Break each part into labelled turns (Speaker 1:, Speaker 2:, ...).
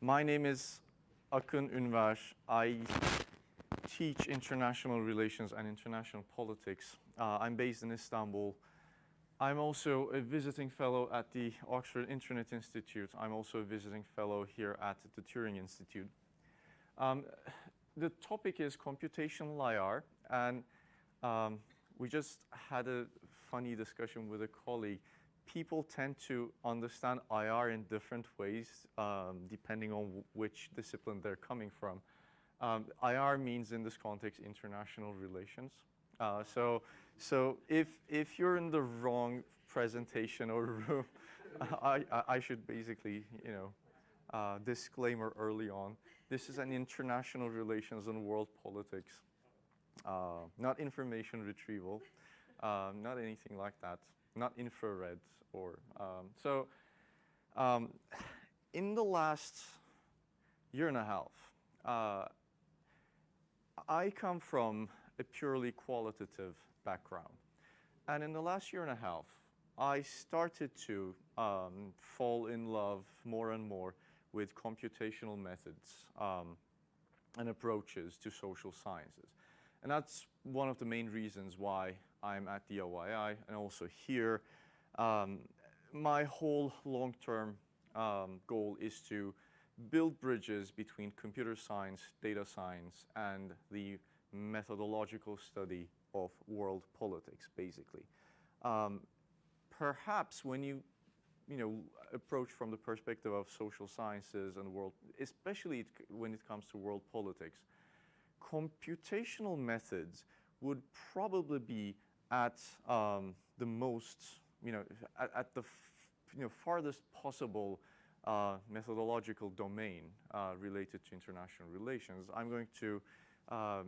Speaker 1: My name is Akın Ünver. I teach international relations and international politics. I'm based in Istanbul. I'm also a visiting fellow at the Oxford Internet Institute. I'm also a visiting fellow here at the Turing Institute. The topic is computational IR, and we just had a funny discussion with a colleague. People tend to understand IR in different ways, depending on which discipline they're coming from. IR means, in this context, international relations. So if you're in the wrong presentation or room, I should basically, disclaimer early on. This is an international relations and world politics, not information retrieval, not anything like that, not infrared or in the last year and a half, I come from a purely qualitative background. And in the last year and a half, I started to fall in love more and more with computational methods and approaches to social sciences. And that's one of the main reasons why I'm at the OII and also here. My whole long-term goal is to build bridges between computer science, data science, and the methodological study of world politics, basically. Perhaps when you approach from the perspective of social sciences and world, especially when it comes to world politics, computational methods would probably be at the most, at the farthest possible methodological domain related to international relations. I'm going to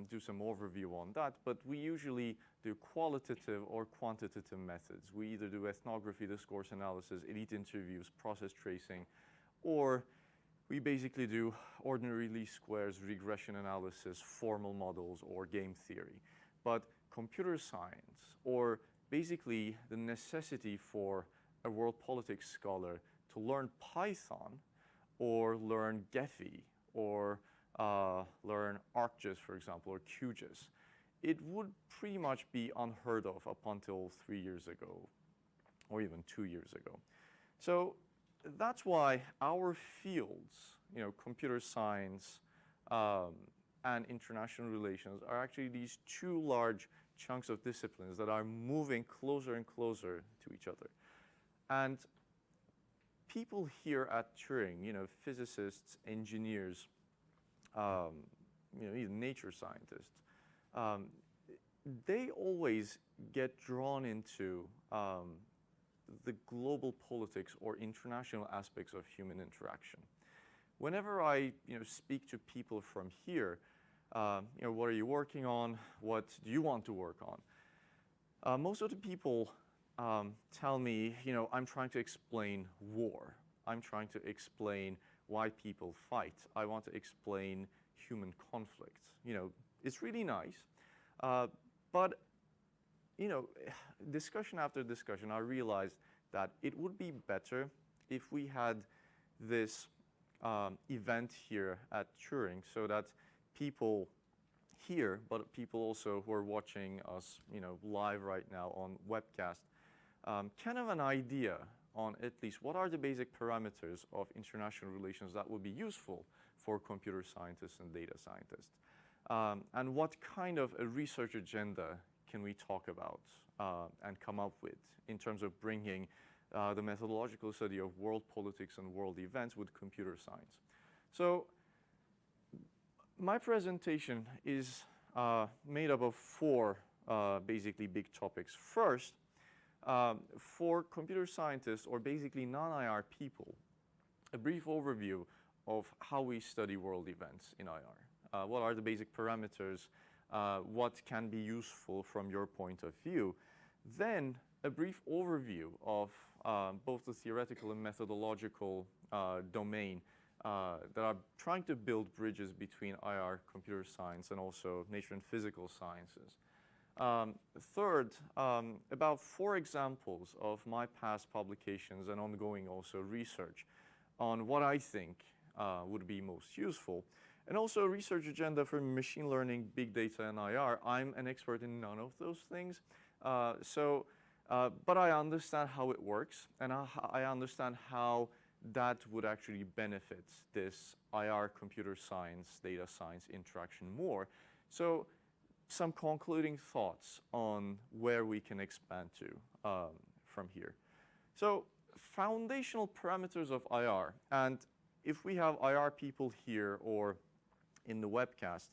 Speaker 1: do some overview on that, but we usually do qualitative or quantitative methods. We either do ethnography, discourse analysis, elite interviews, process tracing, or we basically do ordinary least squares, regression analysis, formal models, or game theory. But computer science, or basically the necessity for a world politics scholar to learn Python or learn Gephi or learn ArcGIS, for example, or QGIS, it would pretty much be unheard of up until 3 years ago or even 2 years ago. So that's why our fields, computer science and international relations, are actually these two large chunks of disciplines that are moving closer and closer to each other. And people here at Turing, physicists, engineers, even nature scientists, they always get drawn into the global politics or international aspects of human interaction. Whenever I speak to people from here, what are you working on? What do you want to work on? Most of the people tell me, I'm trying to explain war. I'm trying to explain why people fight. I want to explain human conflict. It's really nice. But discussion after discussion, I realized that it would be better if we had this event here at Turing so that people here, but people also who are watching us live right now on webcast, can have an idea on at least what are the basic parameters of international relations that would be useful for computer scientists and data scientists. And what kind of a research agenda can we talk about and come up with in terms of bringing the methodological study of world politics and world events with computer science. So my presentation is made up of four basically big topics. First, for computer scientists or basically non-IR people, a brief overview of how we study world events in IR. What are the basic parameters? What can be useful from your point of view? Then a brief overview of both the theoretical and methodological domain that are trying to build bridges between IR, computer science, and also nature and physical sciences. Third, about 4 examples of my past publications and ongoing also research on what I think would be most useful. And also a research agenda for machine learning, big data, and IR. I'm an expert in none of those things. But I understand how it works, and I understand how that would actually benefit this IR computer science, data science interaction more. So some concluding thoughts on where we can expand to from here. So foundational parameters of IR, and if we have IR people here or in the webcast,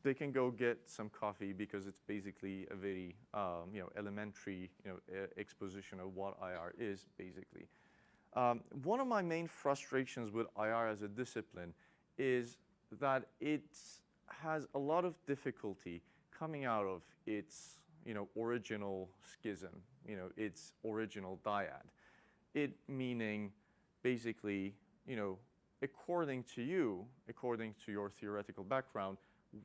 Speaker 1: they can go get some coffee because it's basically a very elementary exposition of what IR is basically. One of my main frustrations with IR as a discipline is that it has a lot of difficulty coming out of its original schism, its original dyad. It meaning basically, according to you, according to your theoretical background,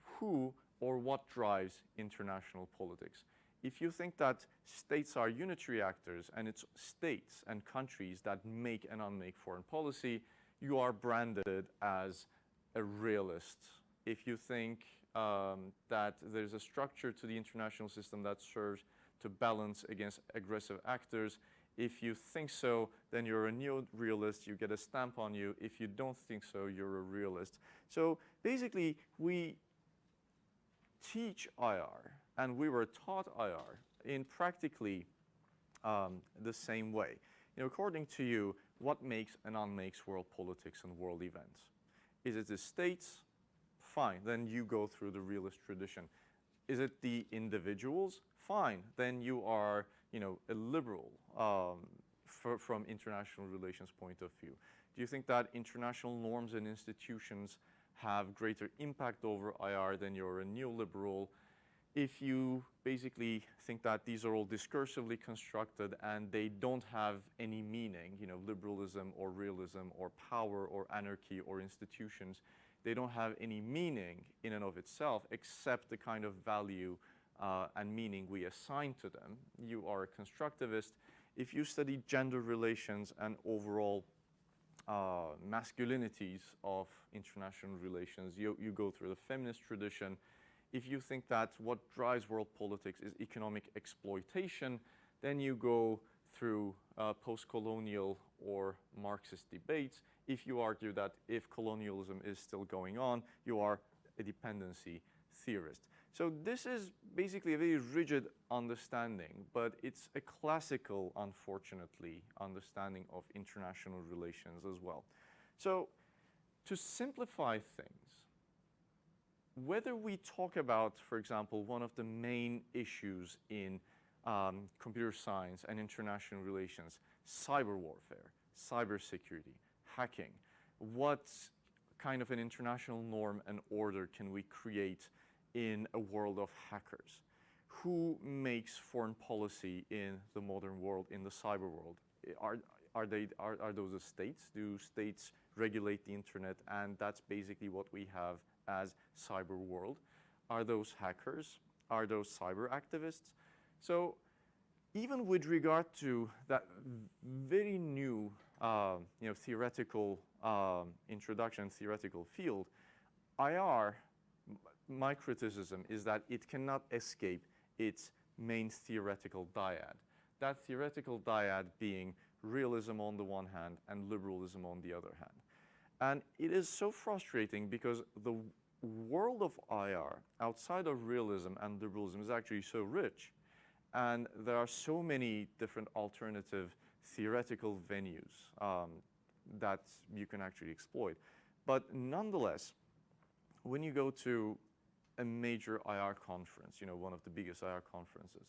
Speaker 1: who or what drives international politics. If you think that states are unitary actors and it's states and countries that make and unmake foreign policy, you are branded as a realist. If you think that there's a structure to the international system that serves to balance against aggressive actors, if you think so, then you're a neo-realist, you get a stamp on you. If you don't think so, you're a realist. So basically, we teach IR, and we were taught IR in practically the same way. According to you, what makes and unmakes world politics and world events? Is it the states? Fine, then you go through the realist tradition. Is it the individuals? Fine, then you are, a liberal from international relations point of view. Do you think that international norms and institutions have greater impact over IR than you're a neoliberal? If you basically think that these are all discursively constructed and they don't have any meaning, liberalism or realism or power or anarchy or institutions, they don't have any meaning in and of itself except the kind of value and meaning we assign to them. You are a constructivist. If you study gender relations and overall masculinities of international relations, you go through the feminist tradition. If you think that what drives world politics is economic exploitation, then you go through post-colonial or Marxist debates. If you argue that if colonialism is still going on, you are a dependency theorist. So this is basically a very rigid understanding, but it's a classical, unfortunately, understanding of international relations as well. So to simplify things, whether we talk about, for example, one of the main issues in computer science and international relations, cyber warfare, cybersecurity, hacking, what kind of an international norm and order can we create in a world of hackers? Who makes foreign policy in the modern world, in the cyber world? Are those the states? Do states regulate the internet? And that's basically what we have as cyber world. Are those hackers? Are those cyber activists? So even with regard to that very new theoretical introduction, theoretical field, IR, my criticism is that it cannot escape its main theoretical dyad. That theoretical dyad being realism on the one hand and liberalism on the other hand. And it is so frustrating because the world of IR outside of realism and liberalism is actually so rich. And there are so many different alternative theoretical venues that you can actually exploit. But nonetheless, when you go to a major IR conference, one of the biggest IR conferences,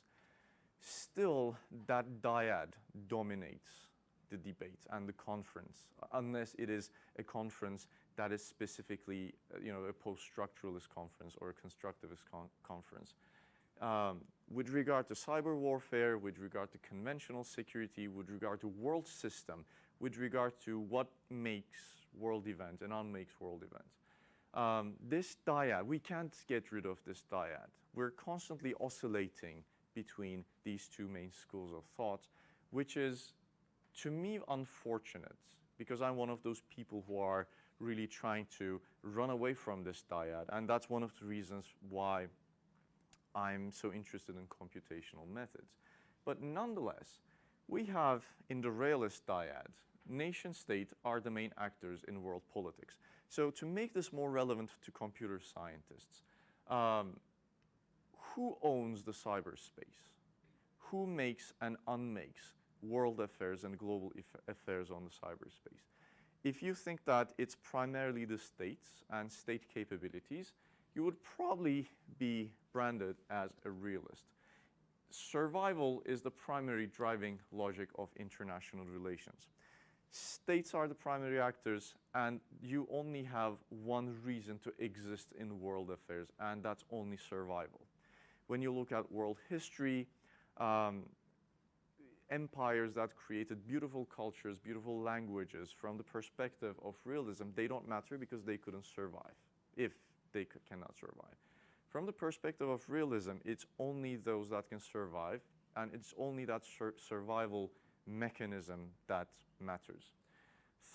Speaker 1: still that dyad dominates the debate and the conference, unless it is a conference that is specifically, a post-structuralist conference or a constructivist conference. With regard to cyber warfare, with regard to conventional security, with regard to world system, with regard to what makes world events and unmakes world events. This dyad, we can't get rid of this dyad. We're constantly oscillating between these two main schools of thought, which is, to me, unfortunate because I'm one of those people who are really trying to run away from this dyad. And that's one of the reasons why I'm so interested in computational methods. But nonetheless, we have in the realist dyad, nation-state are the main actors in world politics. So to make this more relevant to computer scientists, who owns the cyberspace? Who makes and unmakes world affairs and global affairs on the cyberspace? If you think that it's primarily the states and state capabilities, you would probably be branded as a realist. Survival is the primary driving logic of international relations. States are the primary actors, and you only have one reason to exist in world affairs, and that's only survival. When you look at world history, empires that created beautiful cultures, beautiful languages, from the perspective of realism, they don't matter because they couldn't survive, if they cannot survive. From the perspective of realism, it's only those that can survive, and it's only that survival mechanism that matters.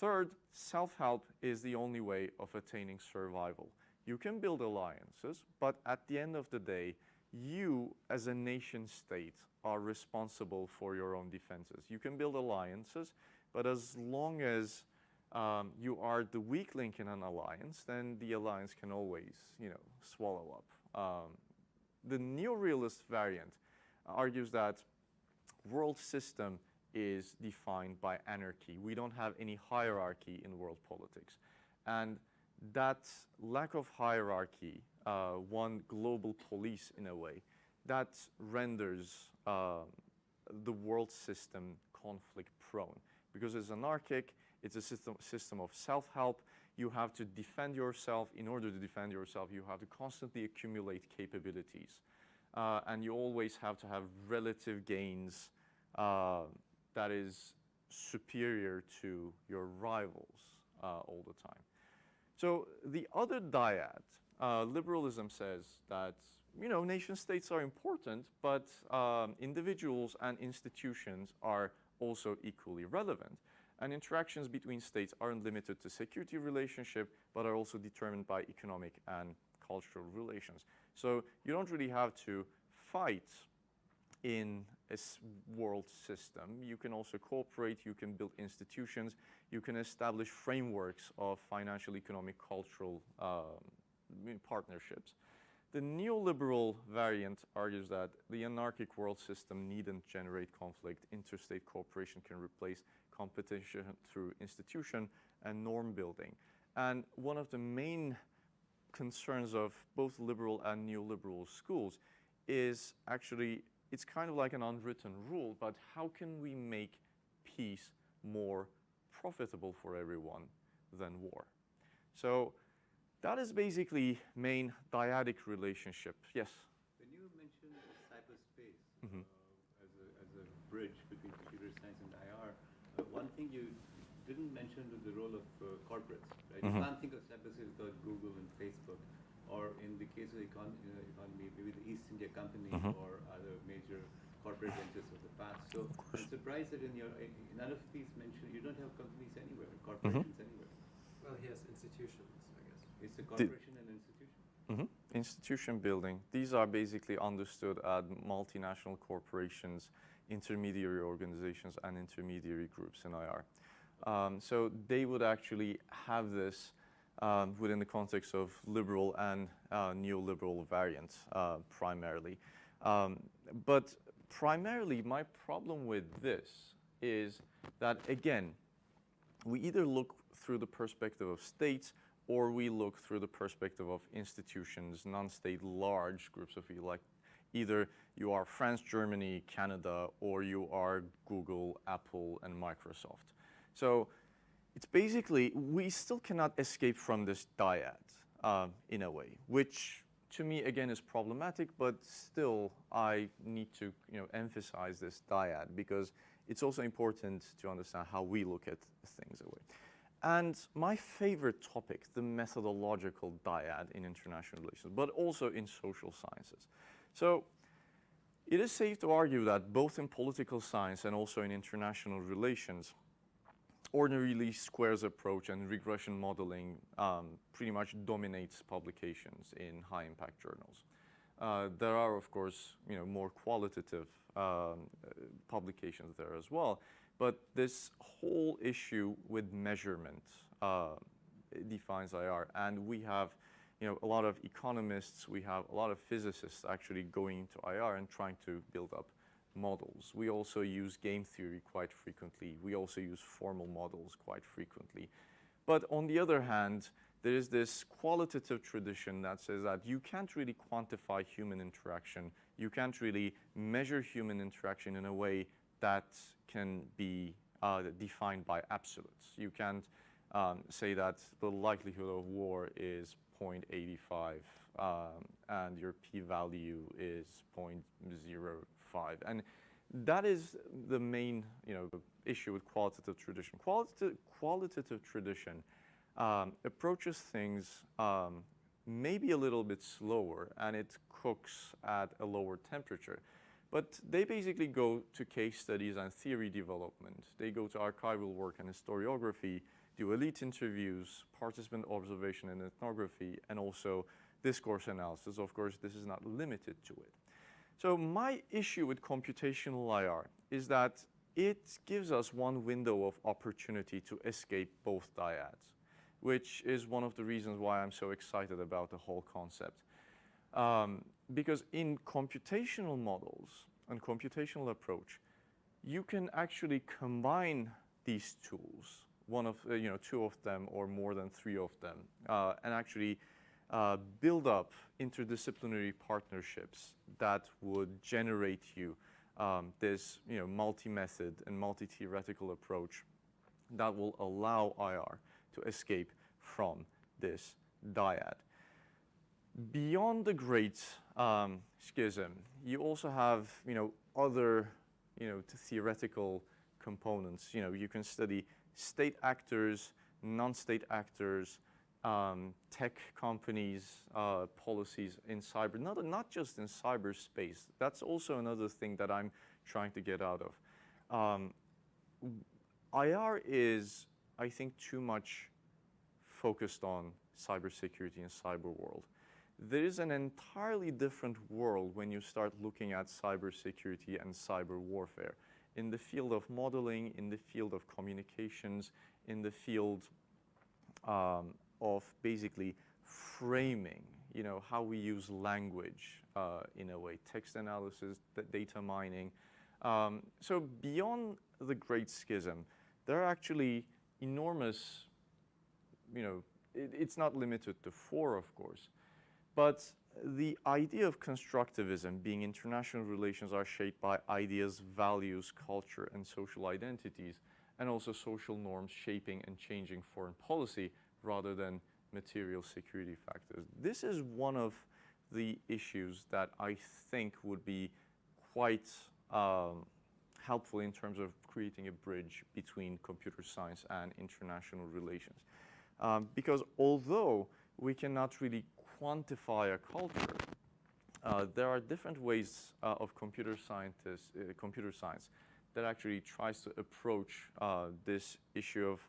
Speaker 1: Third, self-help is the only way of attaining survival. You can build alliances, but at the end of the day, you as a nation state are responsible for your own defenses. You can build alliances, but as long as you are the weak link in an alliance, then the alliance can always, swallow up. The neo-realist variant argues that world system is defined by anarchy. We don't have any hierarchy in world politics. And that lack of hierarchy, one global police in a way, that renders the world system conflict prone. Because it's anarchic, it's a system of self-help. You have to defend yourself. In order to defend yourself, you have to constantly accumulate capabilities. And you always have to have relative gains that is superior to your rivals all the time. So the other dyad, liberalism says that, nation states are important, but individuals and institutions are also equally relevant. And interactions between states aren't limited to security relationship, but are also determined by economic and cultural relations. So you don't really have to fight in a world system. You can also cooperate, you can build institutions, you can establish frameworks of financial, economic, cultural partnerships. The neoliberal variant argues that the anarchic world system needn't generate conflict. Interstate cooperation can replace competition through institution and norm building. And one of the main concerns of both liberal and neoliberal schools is actually, it's kind of like an unwritten rule, but how can we make peace more profitable for everyone than war? So that is basically main dyadic relationship. Yes?
Speaker 2: When you mentioned cyberspace as a bridge between computer science and IR, one thing you didn't mention was the role of corporates, right? You can't think of cyberspace without Google and Facebook, or in the case of the economy, maybe the East India Company or other major corporate ventures of the past. So I'm surprised that in none of these mentioned, you don't have companies anywhere, corporations anywhere.
Speaker 3: Well, he has institutions, I guess.
Speaker 2: It's a corporation and institution.
Speaker 1: Institution building. These are basically understood as multinational corporations, intermediary organizations, and intermediary groups in IR. So they would actually have this within the context of liberal and neoliberal variants primarily. But primarily, my problem with this is that, again, we either look through the perspective of states or we look through the perspective of institutions, non-state large groups of you, like either you are France, Germany, Canada, or you are Google, Apple, and Microsoft. So it's basically, we still cannot escape from this dyad in a way, which to me, again, is problematic, but still I need to emphasize this dyad because it's also important to understand how we look at things away. And my favorite topic, the methodological dyad in international relations, but also in social sciences. So it is safe to argue that both in political science and also in international relations, ordinary least squares approach and regression modeling pretty much dominates publications in high-impact journals. There are, of course, more qualitative publications there as well. But this whole issue with measurement defines IR, and we have, a lot of economists, we have a lot of physicists actually going into IR and trying to build up models. We also use game theory quite frequently. We also use formal models quite frequently. But on the other hand, there is this qualitative tradition that says that you can't really quantify human interaction. You can't really measure human interaction in a way that can be defined by absolutes. You can't say that the likelihood of war is 0.85 and your p-value is 0.05. And that is the main issue with qualitative tradition. Qualitative tradition approaches things maybe a little bit slower, and it cooks at a lower temperature. But they basically go to case studies and theory development. They go to archival work and historiography, do elite interviews, participant observation and ethnography, and also discourse analysis. Of course, this is not limited to it. So my issue with computational IR is that it gives us one window of opportunity to escape both dyads, which is one of the reasons why I'm so excited about the whole concept. Because in computational models and computational approach, you can actually combine these tools, two of them or more than three of them, and actually build up interdisciplinary partnerships that would generate you this multi-method and multi-theoretical approach that will allow IR to escape from this dyad. Beyond the Great Schism, you also have other theoretical components. You can study state actors, non-state actors, tech companies, policies in cyber, not just in cyberspace. That's also another thing that I'm trying to get out of. IR is, I think, too much focused on cybersecurity and cyber world. There is an entirely different world when you start looking at cybersecurity and cyber warfare. In the field of modeling, in the field of communications, in the field of basically framing, how we use language in a way, text analysis, data mining. So beyond the Great Schism, there are actually enormous, it's not limited to four, of course, but the idea of constructivism, being international relations are shaped by ideas, values, culture, and social identities, and also social norms shaping and changing foreign policy rather than material security factors. This is one of the issues that I think would be quite helpful in terms of creating a bridge between computer science and international relations. Because although we cannot really quantify a culture, there are different ways of computer science that actually tries to approach this issue of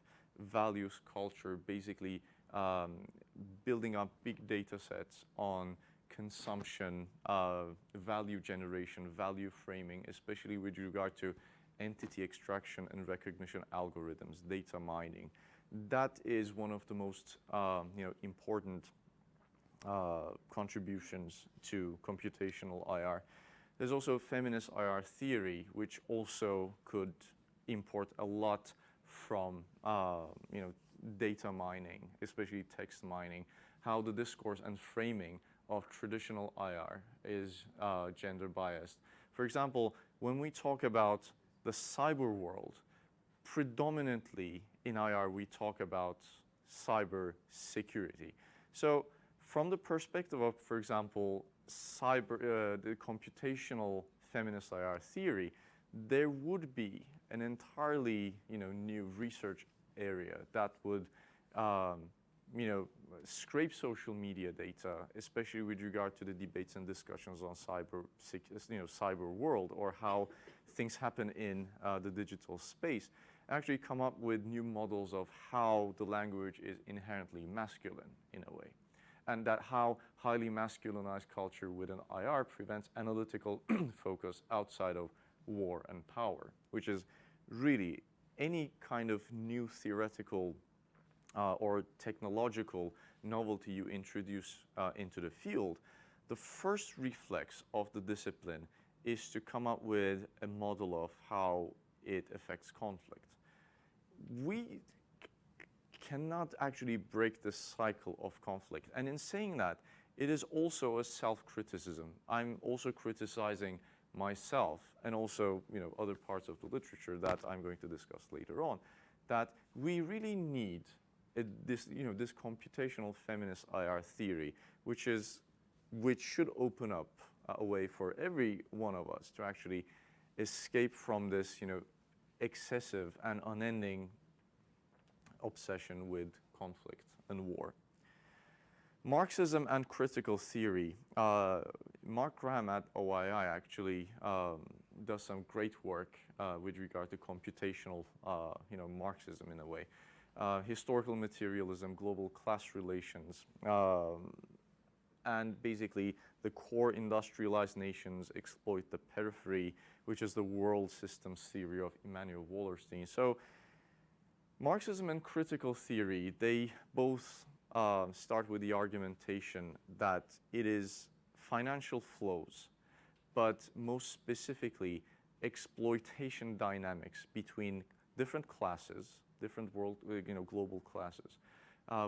Speaker 1: values, culture, basically building up big data sets on consumption, value generation, value framing, especially with regard to entity extraction and recognition algorithms, data mining. That is one of the most important contributions to computational IR. There's also feminist IR theory, which also could import a lot from data mining, especially text mining, how the discourse and framing of traditional IR is gender biased. For example, when we talk about the cyber world, predominantly in IR we talk about cyber security. So from the perspective of, for example, the computational feminist IR theory, there would be an entirely new research area that would scrape social media data, especially with regard to the debates and discussions on cyber world, or how things happen in the digital space, actually come up with new models of how the language is inherently masculine in a way, and that how highly masculinized culture within IR prevents analytical focus outside of war and power, which is really any kind of new theoretical or technological novelty you introduce into the field. The first reflex of the discipline is to come up with a model of how it affects conflict. We cannot actually break the cycle of conflict. And in saying that, it is also a self-criticism. I'm also criticizing myself and also other parts of the literature that I'm going to discuss later on, that we really need this computational feminist IR theory, which should open up a way for every one of us to actually escape from this excessive and unending obsession with conflict and war. Marxism and critical theory. Mark Graham at OII actually does some great work with regard to computational Marxism in a way. Historical materialism, global class relations, and basically the core industrialized nations exploit the periphery, which is the world systems theory of Immanuel Wallerstein. So Marxism and critical theory, they both start with the argumentation that it is financial flows, but most specifically exploitation dynamics between different classes, different global classes,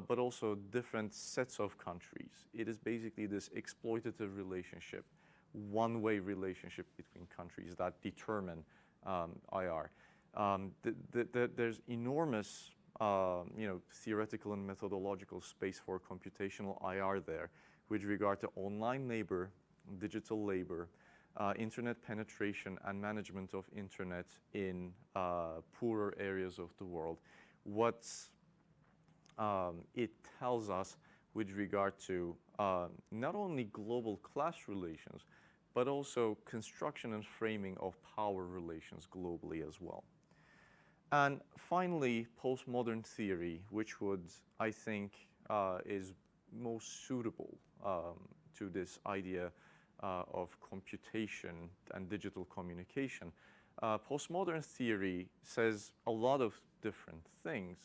Speaker 1: but also different sets of countries. It is basically this exploitative relationship, one-way relationship between countries that determine IR. There's enormous theoretical and methodological space for computational IR there with regard to online labor, digital labor, internet penetration and management of internet in poorer areas of the world. What it tells us with regard to not only global class relations, but also construction and framing of power relations globally as well. And finally, postmodern theory, which would, I think, is most suitable to this idea of computation and digital communication. Postmodern theory says a lot of different things,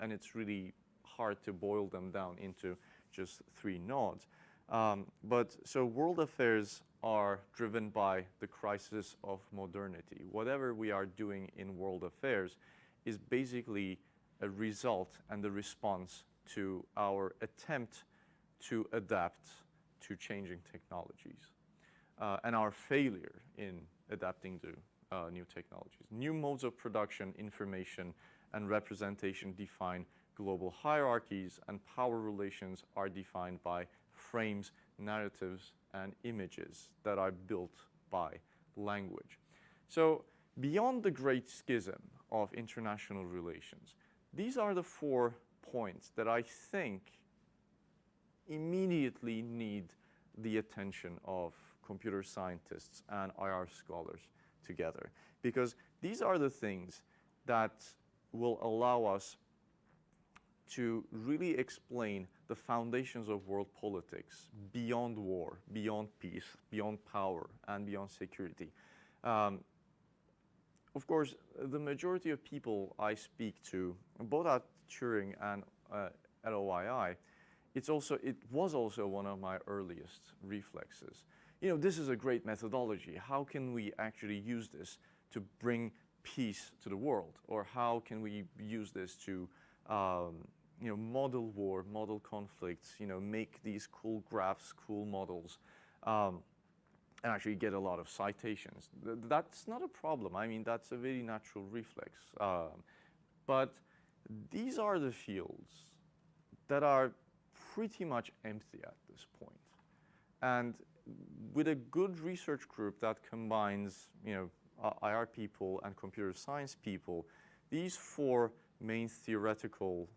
Speaker 1: and it's really hard to boil them down into just three nodes. So world affairs are driven by the crisis of modernity. Whatever we are doing in world affairs is basically a result and a response to our attempt to adapt to changing technologies and our failure in adapting to new technologies. New modes of production, information, and representation define global hierarchies, and power relations are defined by frames, narratives, and images that are built by language. So beyond the great schism of international relations, these are the 4 points that I think immediately need the attention of computer scientists and IR scholars together, because these are the things that will allow us to really explain the foundations of world politics beyond war, beyond peace, beyond power, and beyond security. Of course, the majority of people I speak to, both at Turing and at OII, it was also one of my earliest reflexes. This is a great methodology. How can we actually use this to bring peace to the world? Or how can we use this to model war, model conflicts, make these cool graphs, cool models, and actually get a lot of citations? That's not a problem. I mean, that's a very natural reflex. But these are the fields that are pretty much empty at this point. And with a good research group that combines, IR people and computer science people, these 4 main theoretical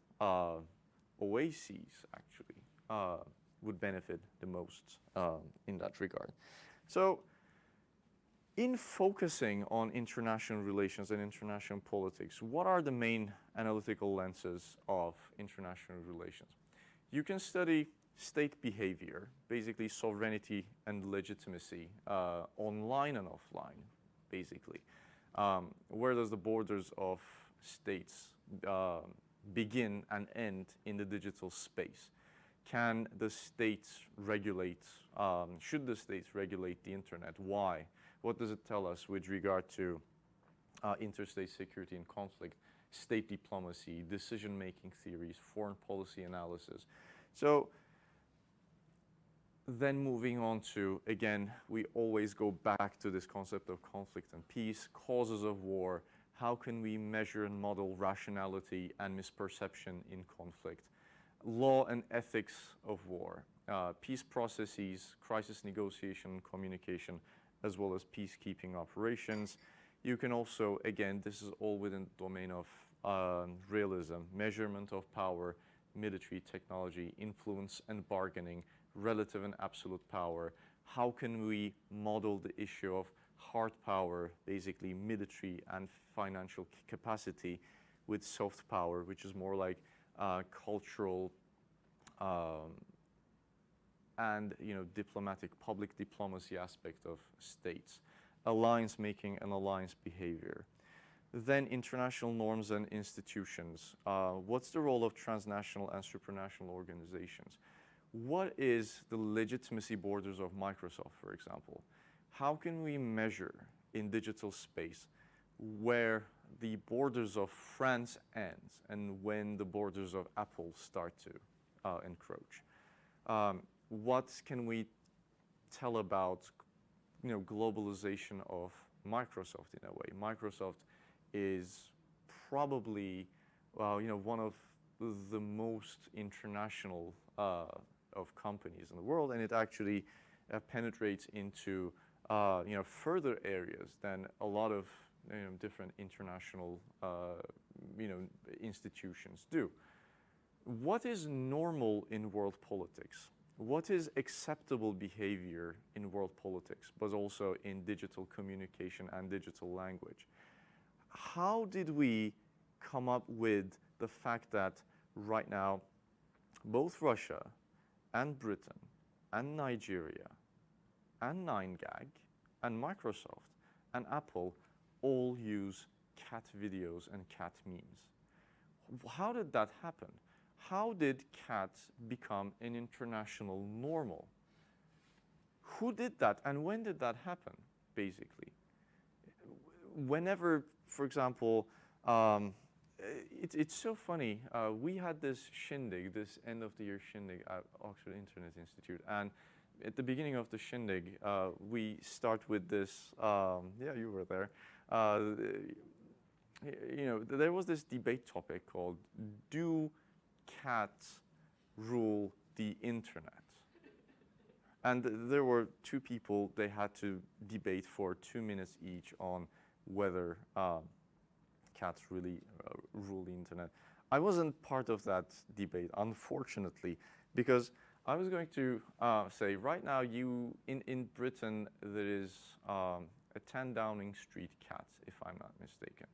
Speaker 1: oases actually would benefit the most in that regard. So in focusing on international relations and international politics, what are the main analytical lenses of international relations? You can study state behavior, basically sovereignty and legitimacy, online and offline, basically. Where does the borders of states begin and end in the digital space? Can the states regulate, should the states regulate the internet? Why? What does it tell us with regard to interstate security and conflict, state diplomacy, decision-making theories, foreign policy analysis? So then moving on to, again, we always go back to this concept of conflict and peace, causes of war, how can we measure and model rationality and misperception in conflict, law and ethics of war, peace processes, crisis negotiation and communication, as well as peacekeeping operations. You can also, again, this is all within the domain of realism, measurement of power, military technology, influence and bargaining, relative and absolute power. How can we model the issue of hard power, basically military and financial capacity, with soft power, which is more like cultural and diplomatic, public diplomacy aspect of states, alliance making and alliance behavior. Then international norms and institutions. What's the role of transnational and supranational organizations? What is the legitimacy borders of Microsoft, for example? How can we measure in digital space where the borders of France ends and when the borders of Apple start to encroach? What can we tell about globalization of Microsoft in a way? Microsoft is probably one of the most international of companies in the world, and it actually penetrates into further areas than a lot of different international institutions do. What is normal in world politics? What is acceptable behavior in world politics, but also in digital communication and digital language? How did we come up with the fact that right now both Russia and Britain and Nigeria and 9gag and Microsoft and Apple all use cat videos and cat memes? How did that happen? How did cats become an international normal? Who did that and when did that happen, basically? Whenever, for example, it's so funny. We had this shindig, this end of the year shindig at Oxford Internet Institute, and at the beginning of the shindig, we start with this, yeah, you were there. There was this debate topic called, do cats rule the internet? And there were two people, they had to debate for 2 minutes each on whether cats really rule the internet. I wasn't part of that debate, unfortunately, because I was going to say, right now, in Britain, there is a 10 Downing Street cat, if I'm not mistaken.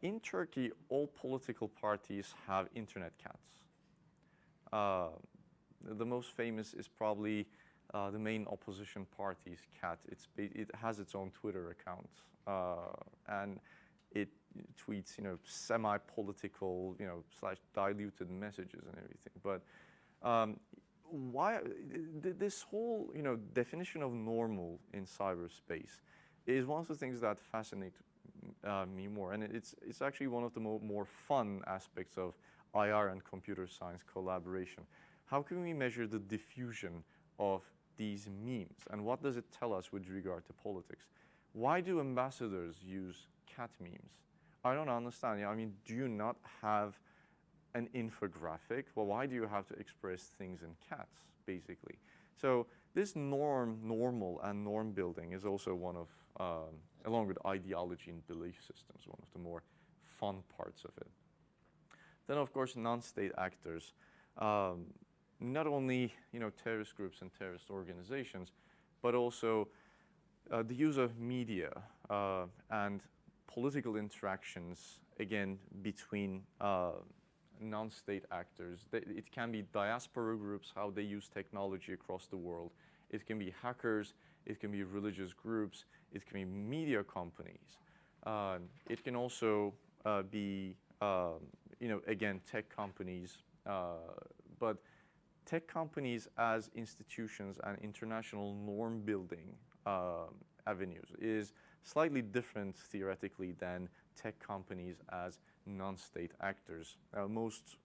Speaker 1: In Turkey, all political parties have internet cats. The most famous is probably the main opposition party's cat. It has its own Twitter account, and it tweets, semi-political, slash diluted messages and everything. But why this whole, definition of normal in cyberspace is one of the things that fascinate me more, and it's actually one of the more fun aspects of IR and computer science collaboration. How can we measure the diffusion of these memes, and what does it tell us with regard to politics? Why do ambassadors use cat memes? I don't understand. Do you not have an infographic? Well, why do you have to express things in cats, basically? So this normal and norm building is also one of, along with ideology and belief systems, one of the more fun parts of it. Then, of course, non-state actors. Not only terrorist groups and terrorist organizations, but also the use of media and political interactions, again, between non-state actors. It can be diaspora groups, how they use technology across the world. It can be hackers. It can be religious groups. It can be media companies. It can also be, again, tech companies. But tech companies as institutions and international norm building avenues is slightly different theoretically than tech companies as non-state actors, most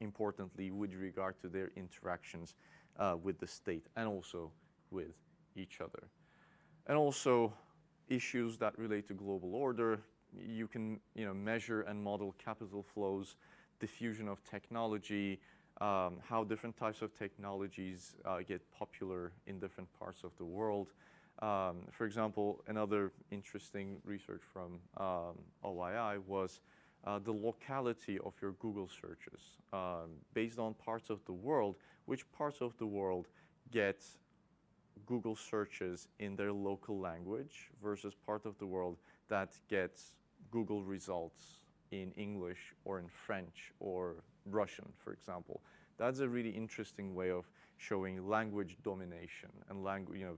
Speaker 1: importantly with regard to their interactions with the state and also with each other. And also issues that relate to global order. You can measure and model capital flows, diffusion of technology, how different types of technologies get popular in different parts of the world. For example, another interesting research from OII was the locality of your Google searches. Based on parts of the world, which parts of the world get Google searches in their local language versus part of the world that gets Google results in English or in French or Russian, for example. That's a really interesting way of showing language domination and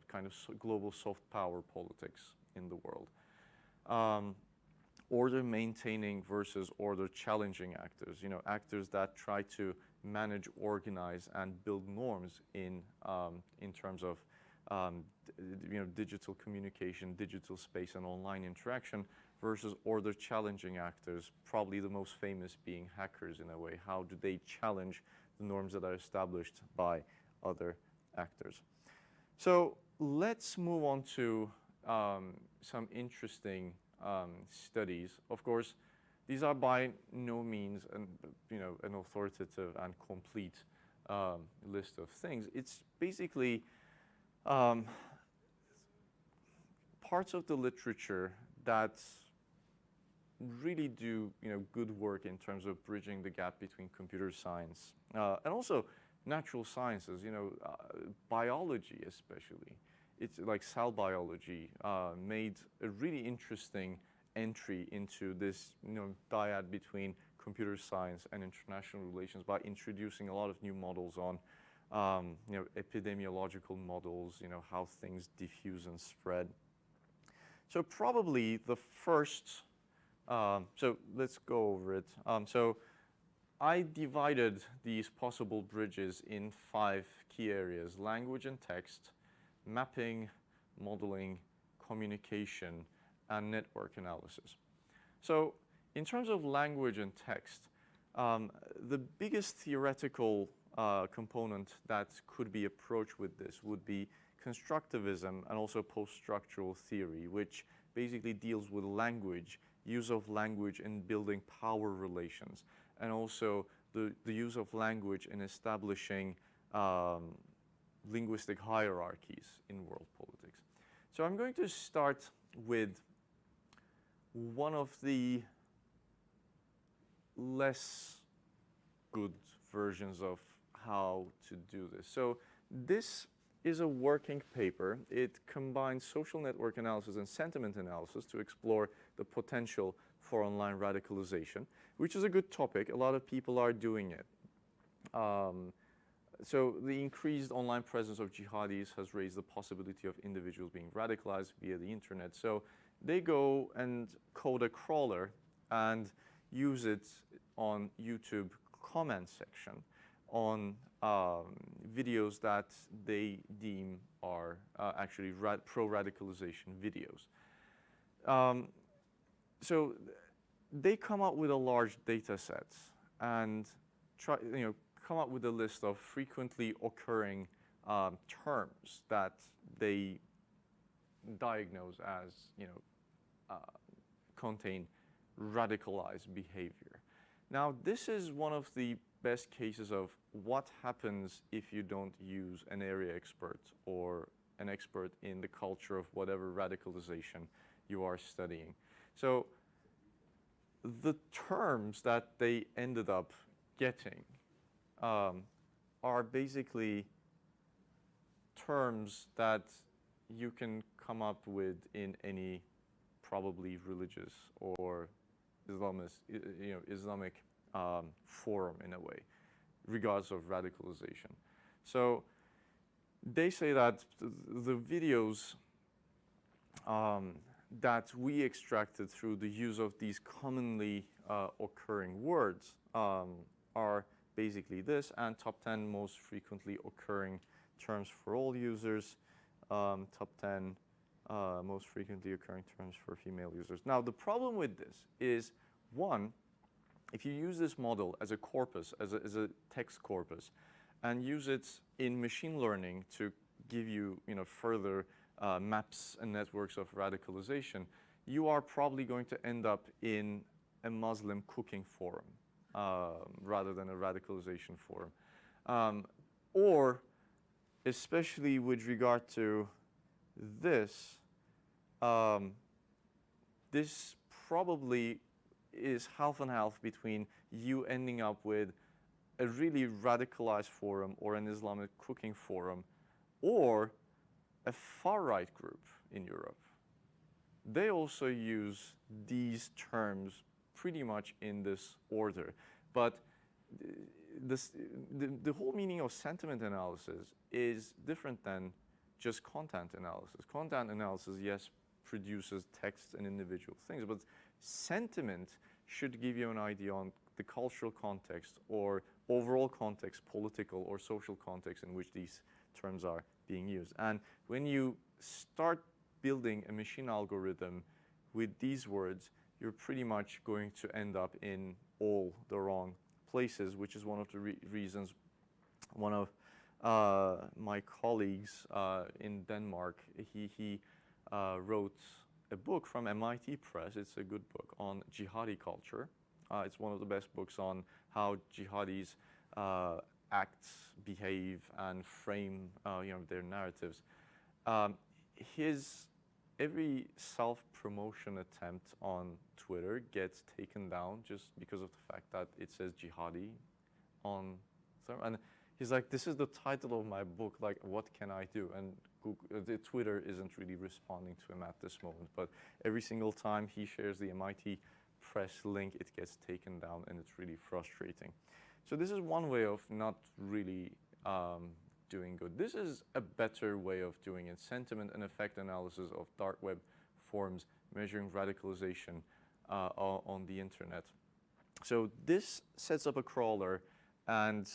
Speaker 1: kind of global soft power politics in the world. Order maintaining versus order challenging actors, actors that try to manage, organize, and build norms in terms of digital communication, digital space, and online interaction versus order challenging actors, probably the most famous being hackers in a way. How do they challenge the norms that are established by other actors? So let's move on to some interesting studies. Of course, these are by no means an authoritative and complete list of things. It's basically parts of the literature that really do good work in terms of bridging the gap between computer science and also natural sciences, biology especially. It's like cell biology made a really interesting entry into this dyad between computer science and international relations by introducing a lot of new models on epidemiological models, how things diffuse and spread. So probably the first, so let's go over it. So I divided these possible bridges in 5 key areas: language and text, mapping, modeling, communication, and network analysis. So in terms of language and text, the biggest theoretical component that could be approached with this would be constructivism and also post-structural theory, which basically deals with language, use of language in building power relations, and also the use of language in establishing linguistic hierarchies in world politics. So I'm going to start with one of the less good versions of how to do this. So this is a working paper. It combines social network analysis and sentiment analysis to explore the potential for online radicalization, which is a good topic. A lot of people are doing it. So the increased online presence of jihadis has raised the possibility of individuals being radicalized via the internet. So they go and code a crawler and use it on YouTube comment section on videos that they deem are actually pro-radicalization videos. So they come up with a large data set and try, come up with a list of frequently occurring terms that they diagnose as, contain radicalized behavior. Now, this is one of the best cases of what happens if you don't use an area expert or an expert in the culture of whatever radicalization you are studying. So the terms that they ended up getting are basically terms that you can come up with in any probably religious or Islamic forum in a way, regardless of radicalization. So they say that the videos that we extracted through the use of these commonly occurring words are basically this, and top 10 most frequently occurring terms for all users, top 10 most frequently occurring terms for female users. Now, the problem with this is, one, if you use this model as a corpus, as a text corpus, and use it in machine learning to give you, further maps and networks of radicalization, you are probably going to end up in a Muslim cooking forum rather than a radicalization forum. Or, especially with regard to this, this probably is half and half between you ending up with a really radicalized forum or an Islamic cooking forum or a far-right group in Europe. They also use these terms pretty much in this order. But the whole meaning of sentiment analysis is different than just content analysis. Content analysis, yes, produces text and individual things, but sentiment should give you an idea on the cultural context or overall context, political or social context in which these terms are being used. And when you start building a machine algorithm with these words, you're pretty much going to end up in all the wrong places, which is one of the reasons one of my colleagues in Denmark, he wrote a book from MIT Press. It's a good book on jihadi culture. It's one of the best books on how jihadis act, behave, and frame their narratives. Every self-promotion attempt on Twitter gets taken down just because of the fact that it says jihadi on there. And he's like, this is the title of my book, like, what can I do? And Twitter isn't really responding to him at this moment. But every single time he shares the MIT Press link, it gets taken down, and it's really frustrating. So this is one way of not really doing good. This is a better way of doing it. Sentiment and effect analysis of dark web forums, measuring radicalization on the internet. So this sets up a crawler and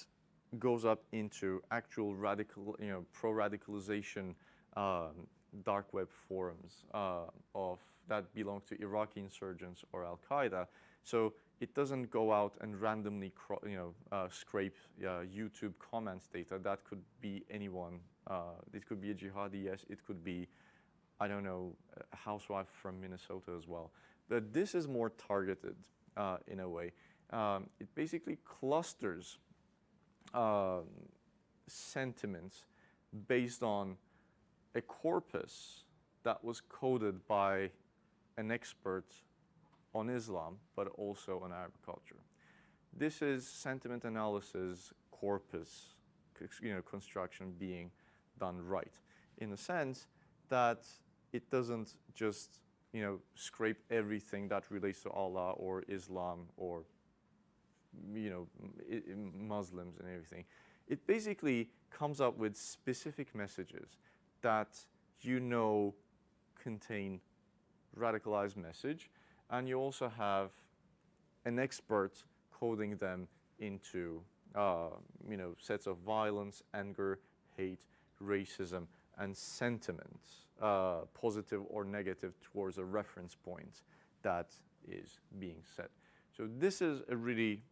Speaker 1: goes up into actual pro-radicalization dark web forums that belong to Iraqi insurgents or Al-Qaeda. So it doesn't go out and randomly scrape YouTube comments data. That could be anyone. It could be a jihadi, yes. It could be, I don't know, a housewife from Minnesota as well. But this is more targeted in a way. It basically clusters sentiments based on a corpus that was coded by an expert on Islam, but also on Arab culture. This is sentiment analysis corpus, construction being done right, in the sense that it doesn't just, scrape everything that relates to Allah or Islam or, Muslims and everything. It basically comes up with specific messages that contain radicalized message, and you also have an expert coding them into sets of violence, anger, hate, racism, and sentiments, positive or negative, towards a reference point that is being set. So this is a really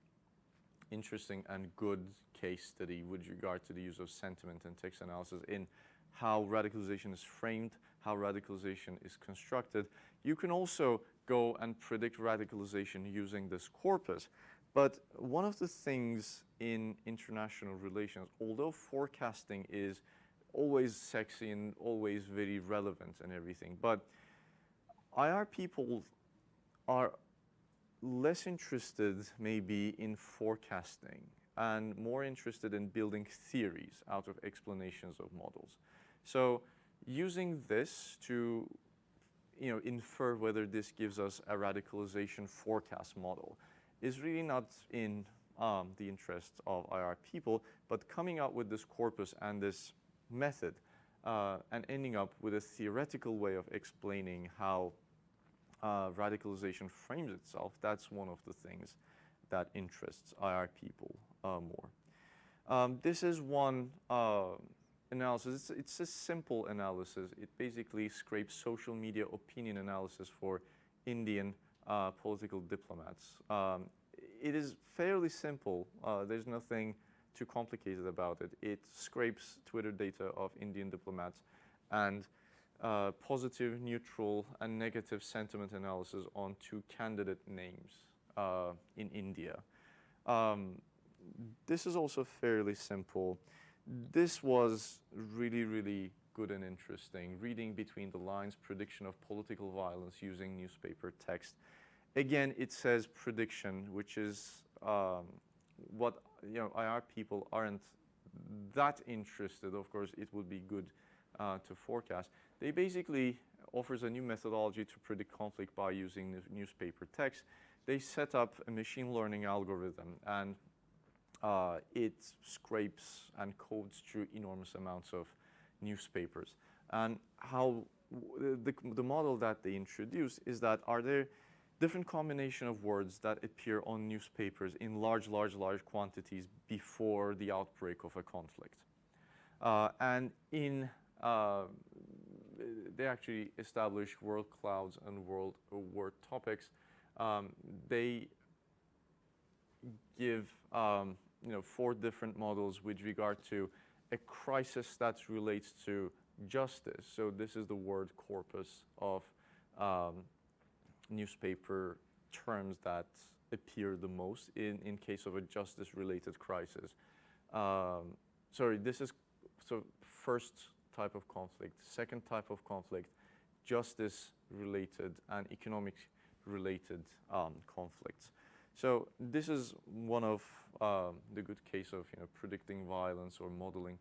Speaker 1: interesting and good case study with regard to the use of sentiment and text analysis in how radicalization is framed, how radicalization is constructed. You can also go and predict radicalization using this corpus. But one of the things in international relations, although forecasting is always sexy and always very relevant and everything, but IR people are less interested maybe in forecasting and more interested in building theories out of explanations of models. So using this to infer whether this gives us a radicalization forecast model is really not in the interest of IR people, but coming up with this corpus and this method and ending up with a theoretical way of explaining how radicalization frames itself, that's one of the things that interests IR people more. This is one analysis. It's a simple analysis. It basically scrapes social media opinion analysis for Indian political diplomats. It is fairly simple. There's nothing too complicated about it. It scrapes Twitter data of Indian diplomats and positive, neutral, and negative sentiment analysis on 2 candidate names in India. This is also fairly simple. This was really, really good and interesting. Reading between the lines, prediction of political violence using newspaper text. Again, it says prediction, which is what IR people aren't that interested. Of course, it would be good to forecast. They basically offers a new methodology to predict conflict by using newspaper text. They set up a machine learning algorithm, and it scrapes and codes through enormous amounts of newspapers. And how the model that they introduce is that are there different combination of words that appear on newspapers in large quantities before the outbreak of a conflict. And in they actually establish world clouds and world topics. They give 4 different models with regard to a crisis that relates to justice. So this is the word corpus of newspaper terms that appear the most in case of a justice-related crisis. Sorry, this is first type of conflict. Second type of conflict, justice-related and economic-related conflicts. So this is one of the good case of predicting violence or modeling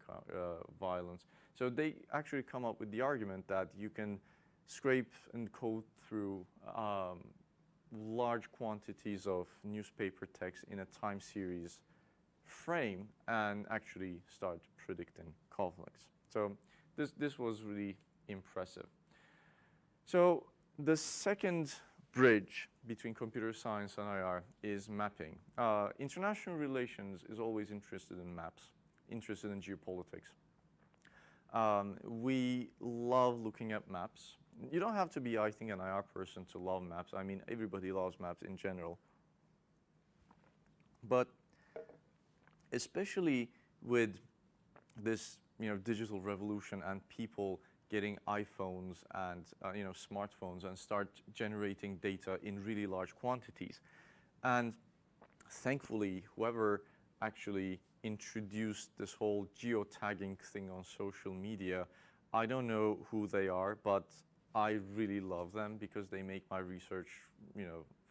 Speaker 1: violence. So they actually come up with the argument that you can scrape and code through large quantities of newspaper text in a time series frame and actually start predicting conflicts. So this was really impressive. So the second bridge between computer science and IR is mapping. International relations is always interested in maps, interested in geopolitics. We love looking at maps. You don't have to be, I think, an IR person to love maps. I mean, everybody loves maps in general. But especially with this digital revolution and people getting iPhones and smartphones and start generating data in really large quantities. And thankfully, whoever actually introduced this whole geotagging thing on social media, I don't know who they are, but I really love them because they make my research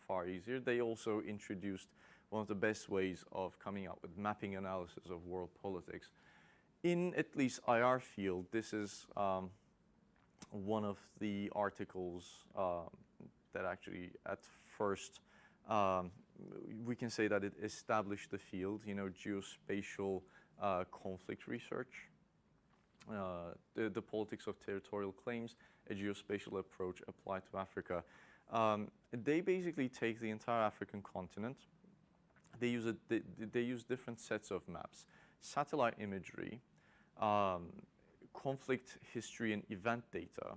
Speaker 1: far easier. They also introduced one of the best ways of coming up with mapping analysis of world politics. In at least IR field, this is one of the articles that actually at first we can say that it established the field, geospatial conflict research, the politics of territorial claims, a geospatial approach applied to Africa. They basically take the entire African continent. They use different sets of maps, satellite imagery, conflict history and event data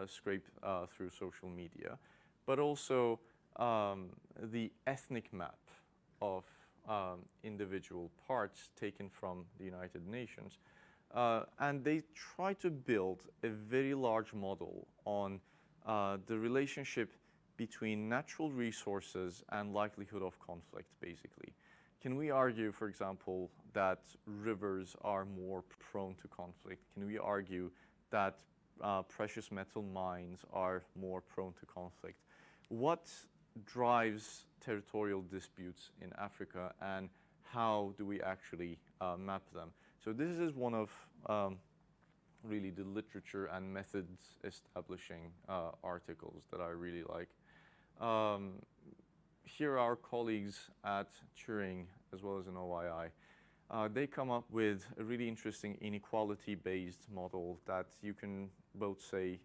Speaker 1: scraped through social media, but also the ethnic map of individual parts taken from the United Nations. And they try to build a very large model on the relationship between natural resources and likelihood of conflict, basically. Can we argue, for example, that rivers are more prone to conflict? Can we argue that precious metal mines are more prone to conflict? What drives territorial disputes in Africa, and how do we actually map them. So this is one of really the literature and methods establishing articles that I really like. Here are our colleagues at Turing as well as in OII. They come up with a really interesting inequality-based model that you can both say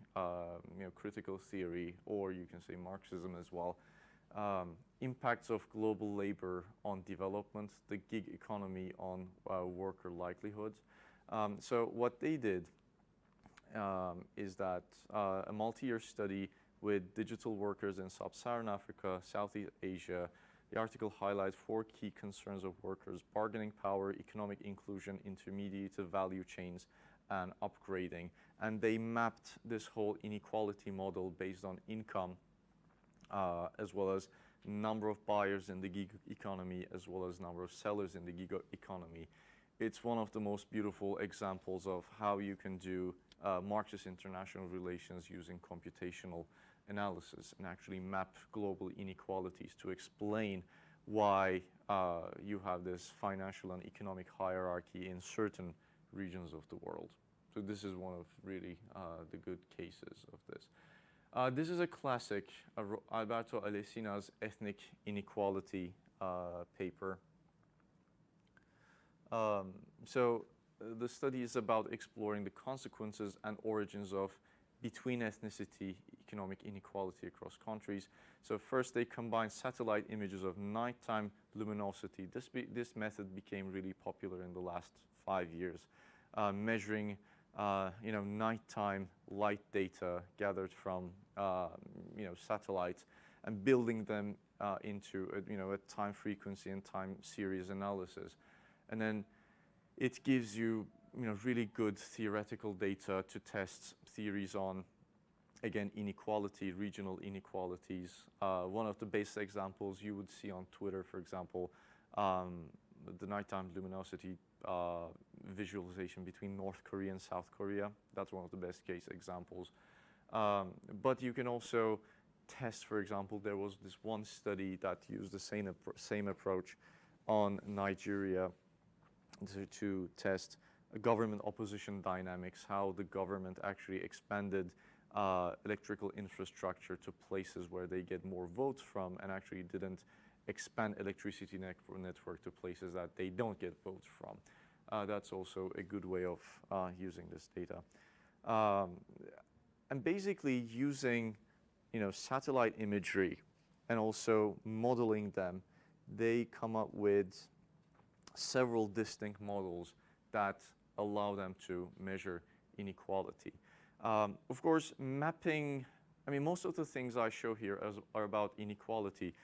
Speaker 1: critical theory, or you can say Marxism as well. Impacts of global labor on development, the gig economy on worker livelihoods. So what they did is that a multi-year study with digital workers in sub-Saharan Africa, Southeast Asia. The article highlights 4 key concerns of workers: bargaining power, economic inclusion, intermediate value chains, and upgrading. And they mapped this whole inequality model based on income, as well as number of buyers in the gig economy, as well as number of sellers in the gig economy. It's one of the most beautiful examples of how you can do Marxist international relations using computational analysis and actually map global inequalities to explain why you have this financial and economic hierarchy in certain regions of the world. So this is one of really the good cases of this. This is a classic, Alberto Alesina's ethnic inequality paper. So the study is about exploring the consequences and origins of between ethnicity economic inequality across countries. So first they combined satellite images of nighttime luminosity. This method became really popular in the last 5 years, measuring nighttime light data gathered from satellites and building them into a time frequency and time series analysis. And then it gives you really good theoretical data to test theories on, again, inequality, regional inequalities. One of the best examples you would see on Twitter, for example, the nighttime luminosity visualization between North Korea and South Korea. That's one of the best case examples. But you can also test, for example, there was this one study that used the same approach on Nigeria to test government opposition dynamics, how the government actually expanded electrical infrastructure to places where they get more votes from, and actually didn't expand electricity network to places that they don't get votes from. That's also a good way of using this data. And basically using satellite imagery and also modeling them, they come up with several distinct models that allow them to measure inequality. Of course, mapping, most of the things I show here are about inequality.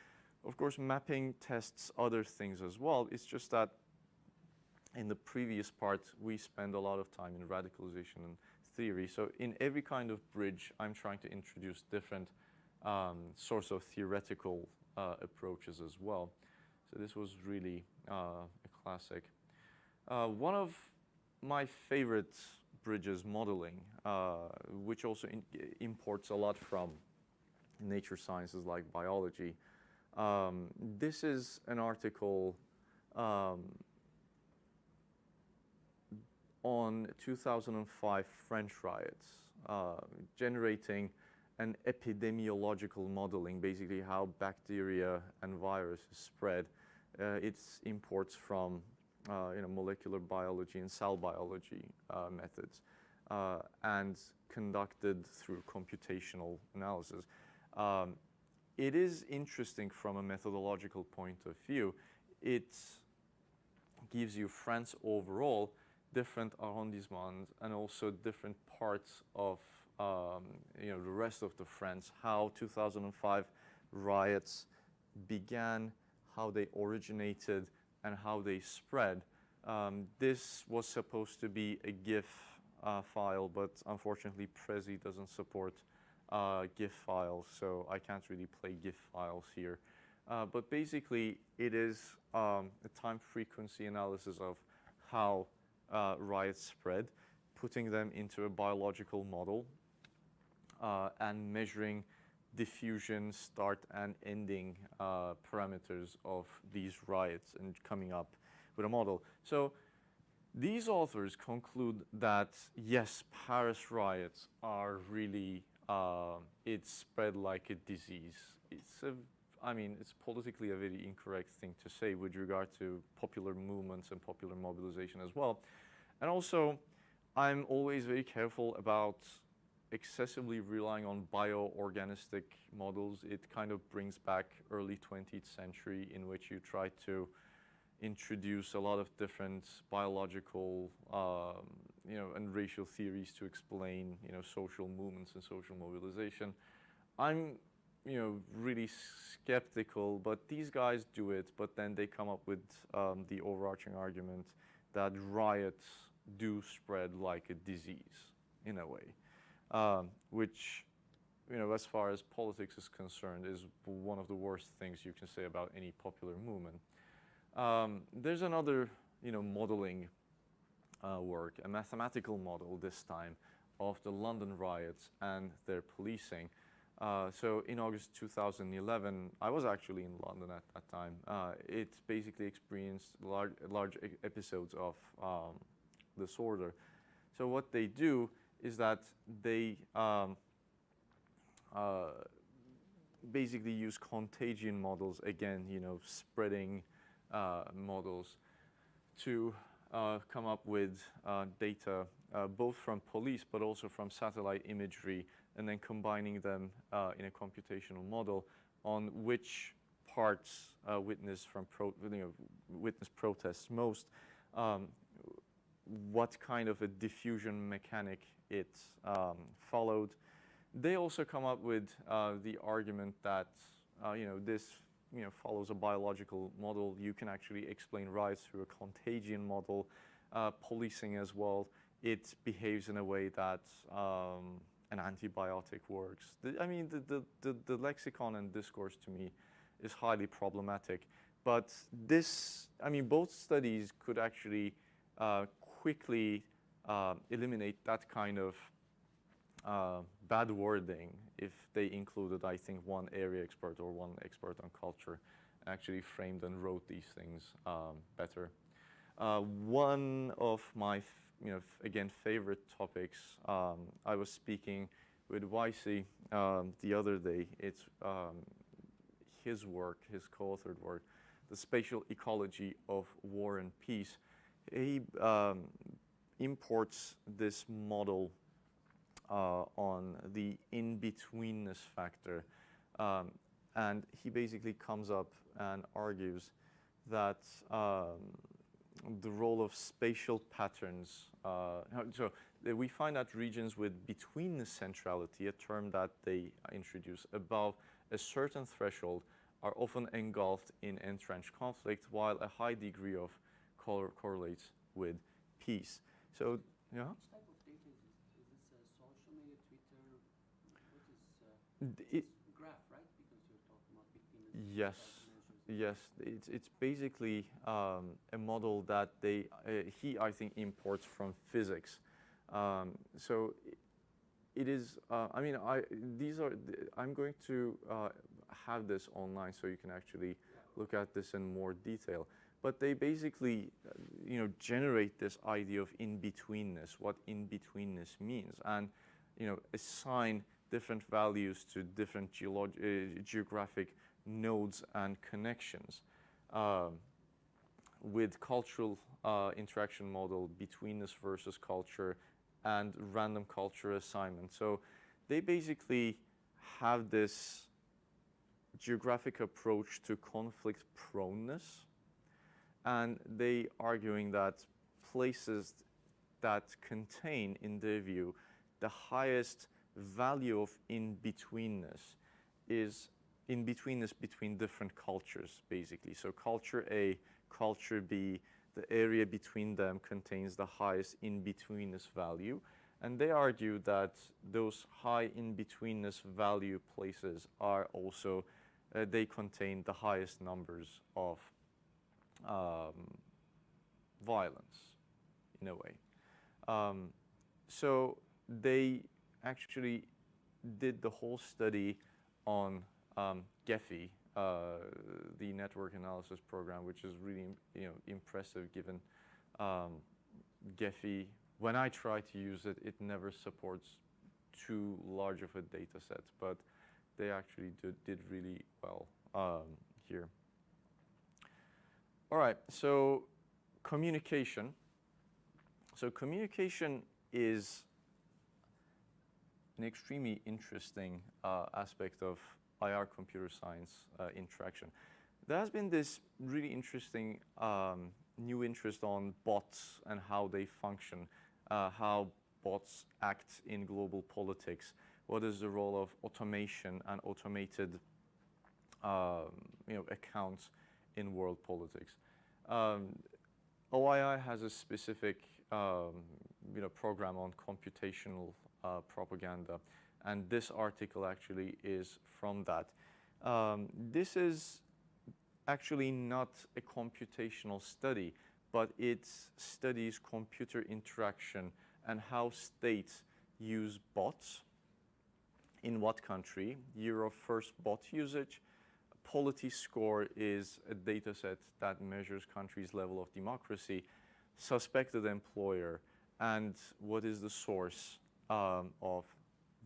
Speaker 1: Of course, mapping tests other things as well. It's just that in the previous part, we spend a lot of time in radicalization and theory. So in every kind of bridge, I'm trying to introduce different sorts of theoretical approaches as well. So this was really a classic. One of my favorite bridges modeling, which also imports a lot from nature sciences like biology. This is an article on 2005 French riots, generating an epidemiological modeling, basically how bacteria and viruses spread. It's imports from molecular biology and cell biology methods, and conducted through computational analysis. It is interesting from a methodological point of view. It gives you France overall, different arrondissements, and also different parts of the rest of the France, how 2005 riots began, how they originated, and how they spread. This was supposed to be a GIF file, but unfortunately Prezi doesn't support GIF files, so I can't really play GIF files here. But basically, it is a time frequency analysis of how riots spread, putting them into a biological model, and measuring diffusion, start and ending parameters of these riots and coming up with a model. So these authors conclude that yes, Paris riots are really, it's spread like a disease. It's politically a very incorrect thing to say with regard to popular movements and popular mobilization as well. And also, I'm always very careful about excessively relying on bioorganistic models. It kind of brings back early 20th century in which you try to introduce a lot of different biological, and racial theories to explain, social movements and social mobilization. I'm, really skeptical, but these guys do it, but then they come up with the overarching argument that riots do spread like a disease in a way, which, as far as politics is concerned, is one of the worst things you can say about any popular movement. There's another, modeling work, a mathematical model this time of the London riots and their policing. So in August 2011, I was actually in London at that time. It basically experienced large episodes of disorder. So what they do is that they basically use contagion models, again, spreading models to come up with data both from police but also from satellite imagery, and then combining them in a computational model on which parts witness protests most, what kind of a diffusion mechanic it followed. They also come up with the argument that this follows a biological model. You can actually explain riots through a contagion model, policing as well. It behaves in a way that an antibiotic works. The lexicon and discourse to me is highly problematic. But both studies could actually quickly eliminate that kind of bad wording if they included, I think, one area expert or one expert on culture actually framed and wrote these things better. One of my, again, favorite topics, I was speaking with YC the other day. It's his work, his co-authored work, The Spatial Ecology of War and Peace. He imports this model on the in-betweenness factor. And he basically comes up and argues that the role of spatial patterns, so we find that regions with betweenness centrality, a term that they introduce above a certain threshold, are often engulfed in entrenched conflict, while a high degree of correlates with peace. So, yeah?
Speaker 4: Which type of data is this? Is this social media, Twitter? What is
Speaker 1: It,
Speaker 4: graph, right? Because you're talking about between the
Speaker 1: yes. Yes, it's basically a model that he, I think, imports from physics. So it is, I'm going to have this online so you can actually look at this in more detail. But they basically, generate this idea of in-betweenness, what in-betweenness means, and, assign different values to different geographic nodes and connections. With cultural interaction model, betweenness versus culture, and random culture assignment. So they basically have this geographic approach to conflict proneness, and they arguing that places that contain, in their view, the highest value of in-betweenness is in-betweenness between different cultures, basically. So culture A, culture B, the area between them contains the highest in-betweenness value. And they argue that those high in-betweenness value places are also, they contain the highest numbers of violence, in a way. So they actually did the whole study on Gephi, the network analysis program, which is really impressive given Gephi. When I try to use it, it never supports too large of a data set, but they actually did really well here. All right, so communication. So communication is an extremely interesting aspect of IR computer science interaction. There has been this really interesting new interest on bots and how they function, how bots act in global politics, what is the role of automation and automated accounts in world politics. OII has a specific program on computational propaganda, and this article actually is from that. This is actually not a computational study, but it studies computer interaction and how states use bots, in what country, year of first bot usage. Polity score is a data set that measures countries' level of democracy, suspected employer, and what is the source of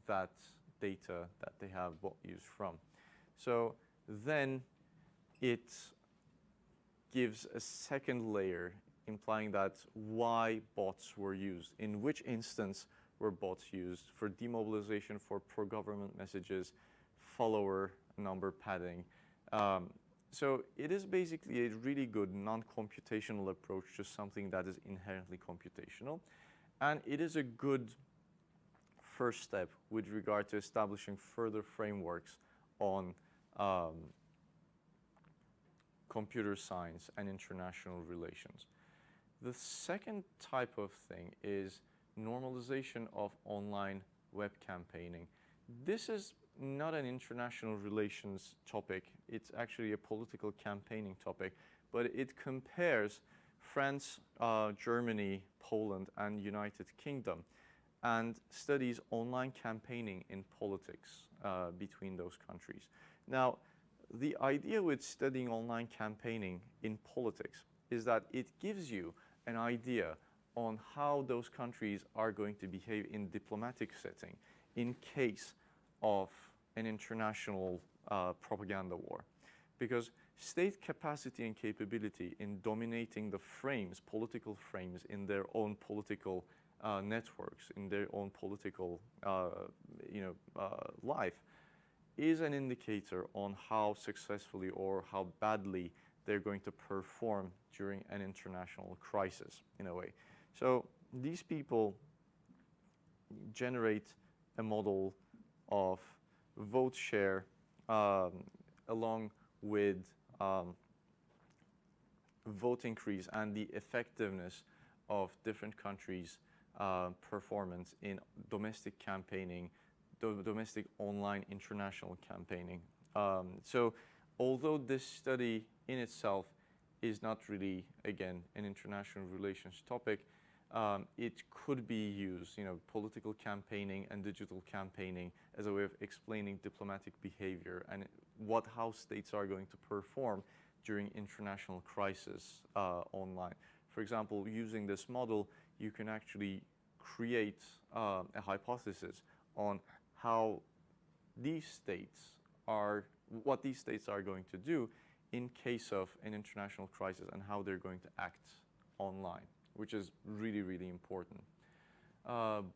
Speaker 1: that data that they have bot use from. So then it gives a second layer implying that why bots were used, in which instance were bots used for demobilization, for pro-government messages, follower number padding. So it is basically a really good non-computational approach to something that is inherently computational. And it is a good first step with regard to establishing further frameworks on computer science and international relations. The second type of thing is normalization of online web campaigning. This is not an international relations topic. It's actually a political campaigning topic, but it compares France, Germany, Poland, and United Kingdom, and studies online campaigning in politics between those countries. Now, the idea with studying online campaigning in politics is that it gives you an idea on how those countries are going to behave in diplomatic setting in case of an international propaganda war. Because state capacity and capability in dominating the frames, political frames in their own political networks, in their own political life, is an indicator on how successfully or how badly they're going to perform during an international crisis, in a way. So these people generate a model of vote share along with vote increase and the effectiveness of different countries' performance in domestic campaigning, domestic online international campaigning. So although this study in itself is not really, again, an international relations topic, it could be used, political campaigning and digital campaigning as a way of explaining diplomatic behavior and how states are going to perform during international crisis online. For example, using this model, you can actually create a hypothesis on how what these states are going to do in case of an international crisis and how they're going to act online, which is really, really important.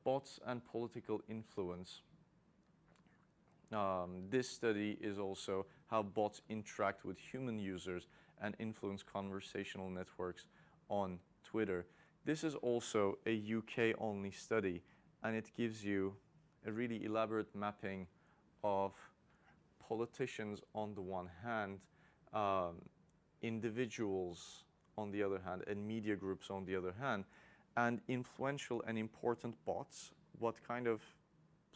Speaker 1: Bots and political influence. This study is also how bots interact with human users and influence conversational networks on Twitter. This is also a UK-only study, and it gives you a really elaborate mapping of politicians on the one hand, individuals on the other hand, and media groups on the other hand, and influential and important bots, what kind of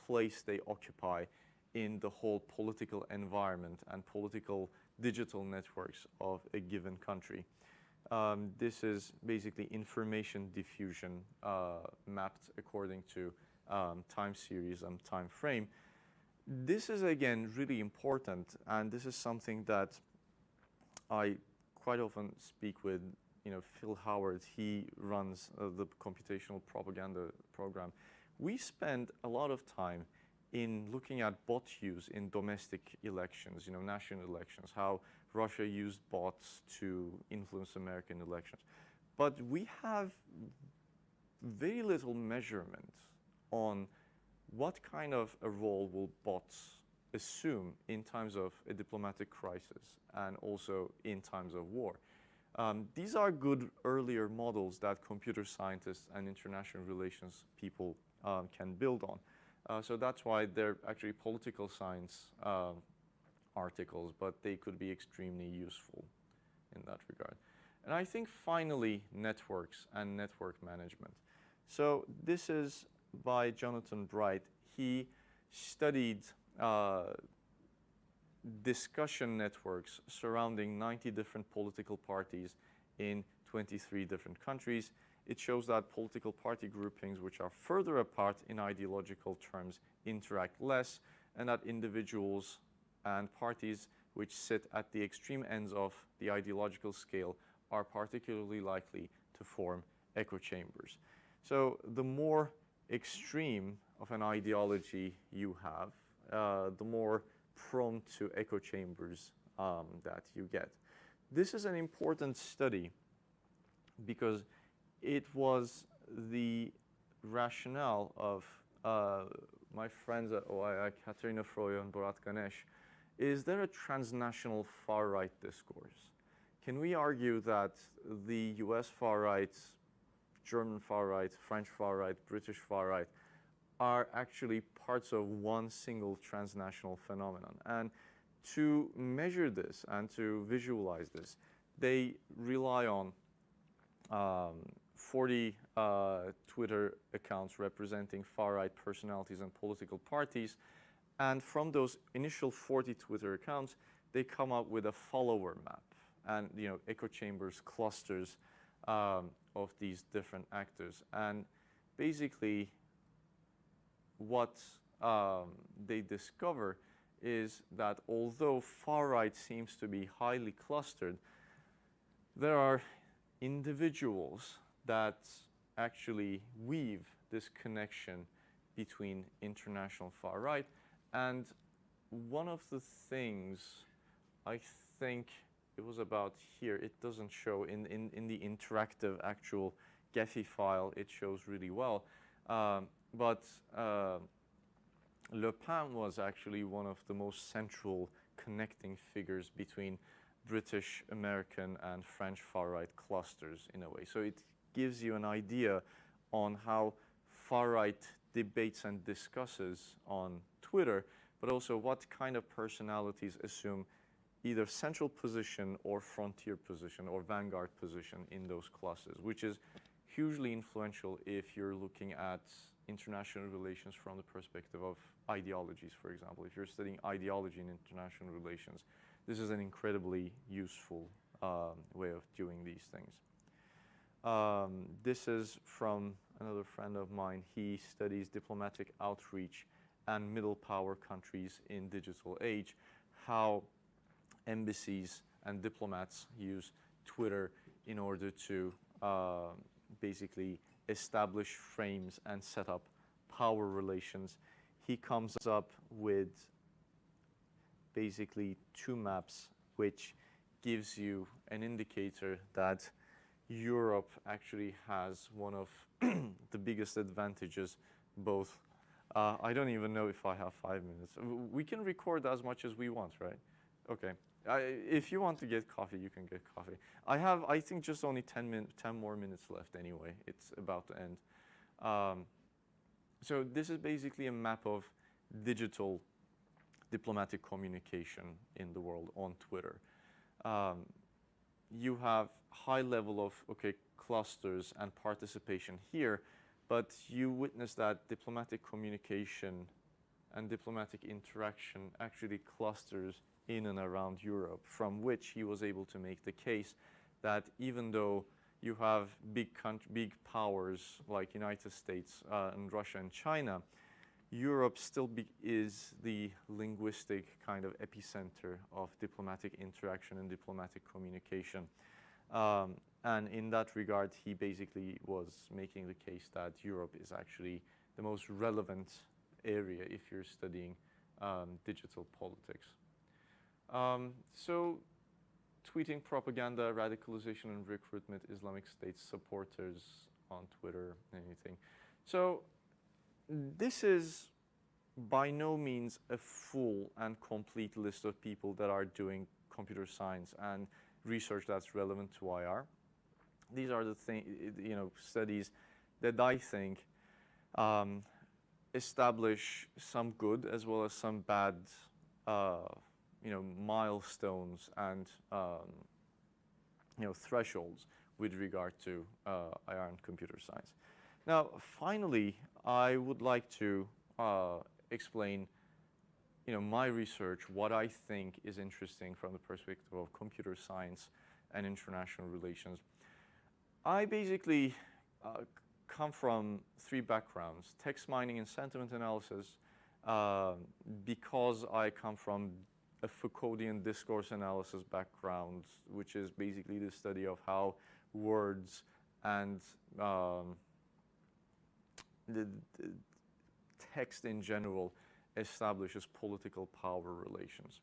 Speaker 1: place they occupy in the whole political environment and political digital networks of a given country. This is basically information diffusion mapped according to time series and time frame. This is, again, really important, and this is something that I quite often speak with, Phil Howard. He runs the computational propaganda program. We spend a lot of time in looking at bot use in domestic elections, national elections, how Russia used bots to influence American elections. But we have very little measurement on what kind of a role will bots assume in times of a diplomatic crisis and also in times of war. These are good earlier models that computer scientists and international relations people can build on. So that's why they're actually political science articles, but they could be extremely useful in that regard. And I think finally, networks and network management. So this is by Jonathan Bright. He studied discussion networks surrounding 90 different political parties in 23 different countries. It shows that political party groupings which are further apart in ideological terms interact less, and that individuals and parties which sit at the extreme ends of the ideological scale are particularly likely to form echo chambers. So the more extreme of an ideology you have, the more prone to echo chambers that you get. This is an important study because it was the rationale of my friends at OII, Katerina Froyo and Borat Ganesh. Is there a transnational far-right discourse? Can we argue that the US far-right, German far-right, French far-right, British far-right are actually parts of one single transnational phenomenon? And to measure this and to visualize this, they rely on 40 Twitter accounts representing far-right personalities and political parties. And from those initial 40 Twitter accounts, they come up with a follower map and echo chambers, clusters of these different actors. And basically, what they discover is that although far-right seems to be highly clustered, there are individuals that actually weave this connection between international far-right. And one of the things, I think it was about here, it doesn't show in the interactive actual Gephi file, it shows really well. But Le Pen was actually one of the most central connecting figures between British, American, and French far-right clusters in a way. So it gives you an idea on how far-right debates and discusses on Twitter, but also what kind of personalities assume either central position or frontier position or vanguard position in those clusters, which is hugely influential if you're looking at international relations from the perspective of ideologies, for example. If you're studying ideology in international relations, this is an incredibly useful way of doing these things. This is from another friend of mine. He studies diplomatic outreach and middle power countries in digital age, how embassies and diplomats use Twitter in order to basically establish frames and set up power relations. He comes up with basically two maps which gives you an indicator that Europe actually has one of the biggest advantages, both. I don't even know if I have 5 minutes. We can record as much as we want, right? Okay. If you want to get coffee, you can get coffee. I have, I think, just only 10 more minutes left anyway. It's about to end. So this is basically a map of digital diplomatic communication in the world on Twitter. You have high level of, clusters and participation here, but you witness that diplomatic communication and diplomatic interaction actually clusters in and around Europe, from which he was able to make the case that even though you have big powers like United States and Russia and China, Europe still is the linguistic kind of epicenter of diplomatic interaction and diplomatic communication. And in that regard, he basically was making the case that Europe is actually the most relevant area if you're studying digital politics. So tweeting propaganda, radicalization and recruitment, Islamic State supporters on Twitter, anything. So this is by no means a full and complete list of people that are doing computer science and research that's relevant to IR. These are the studies that I think establish some good as well as some bad milestones and thresholds with regard to IR and computer science. Now, finally, I would like to explain my research, what I think is interesting from the perspective of computer science and international relations. I basically come from three backgrounds: text mining and sentiment analysis, because I come from a Foucauldian discourse analysis background, which is basically the study of how words and the text in general establishes political power relations.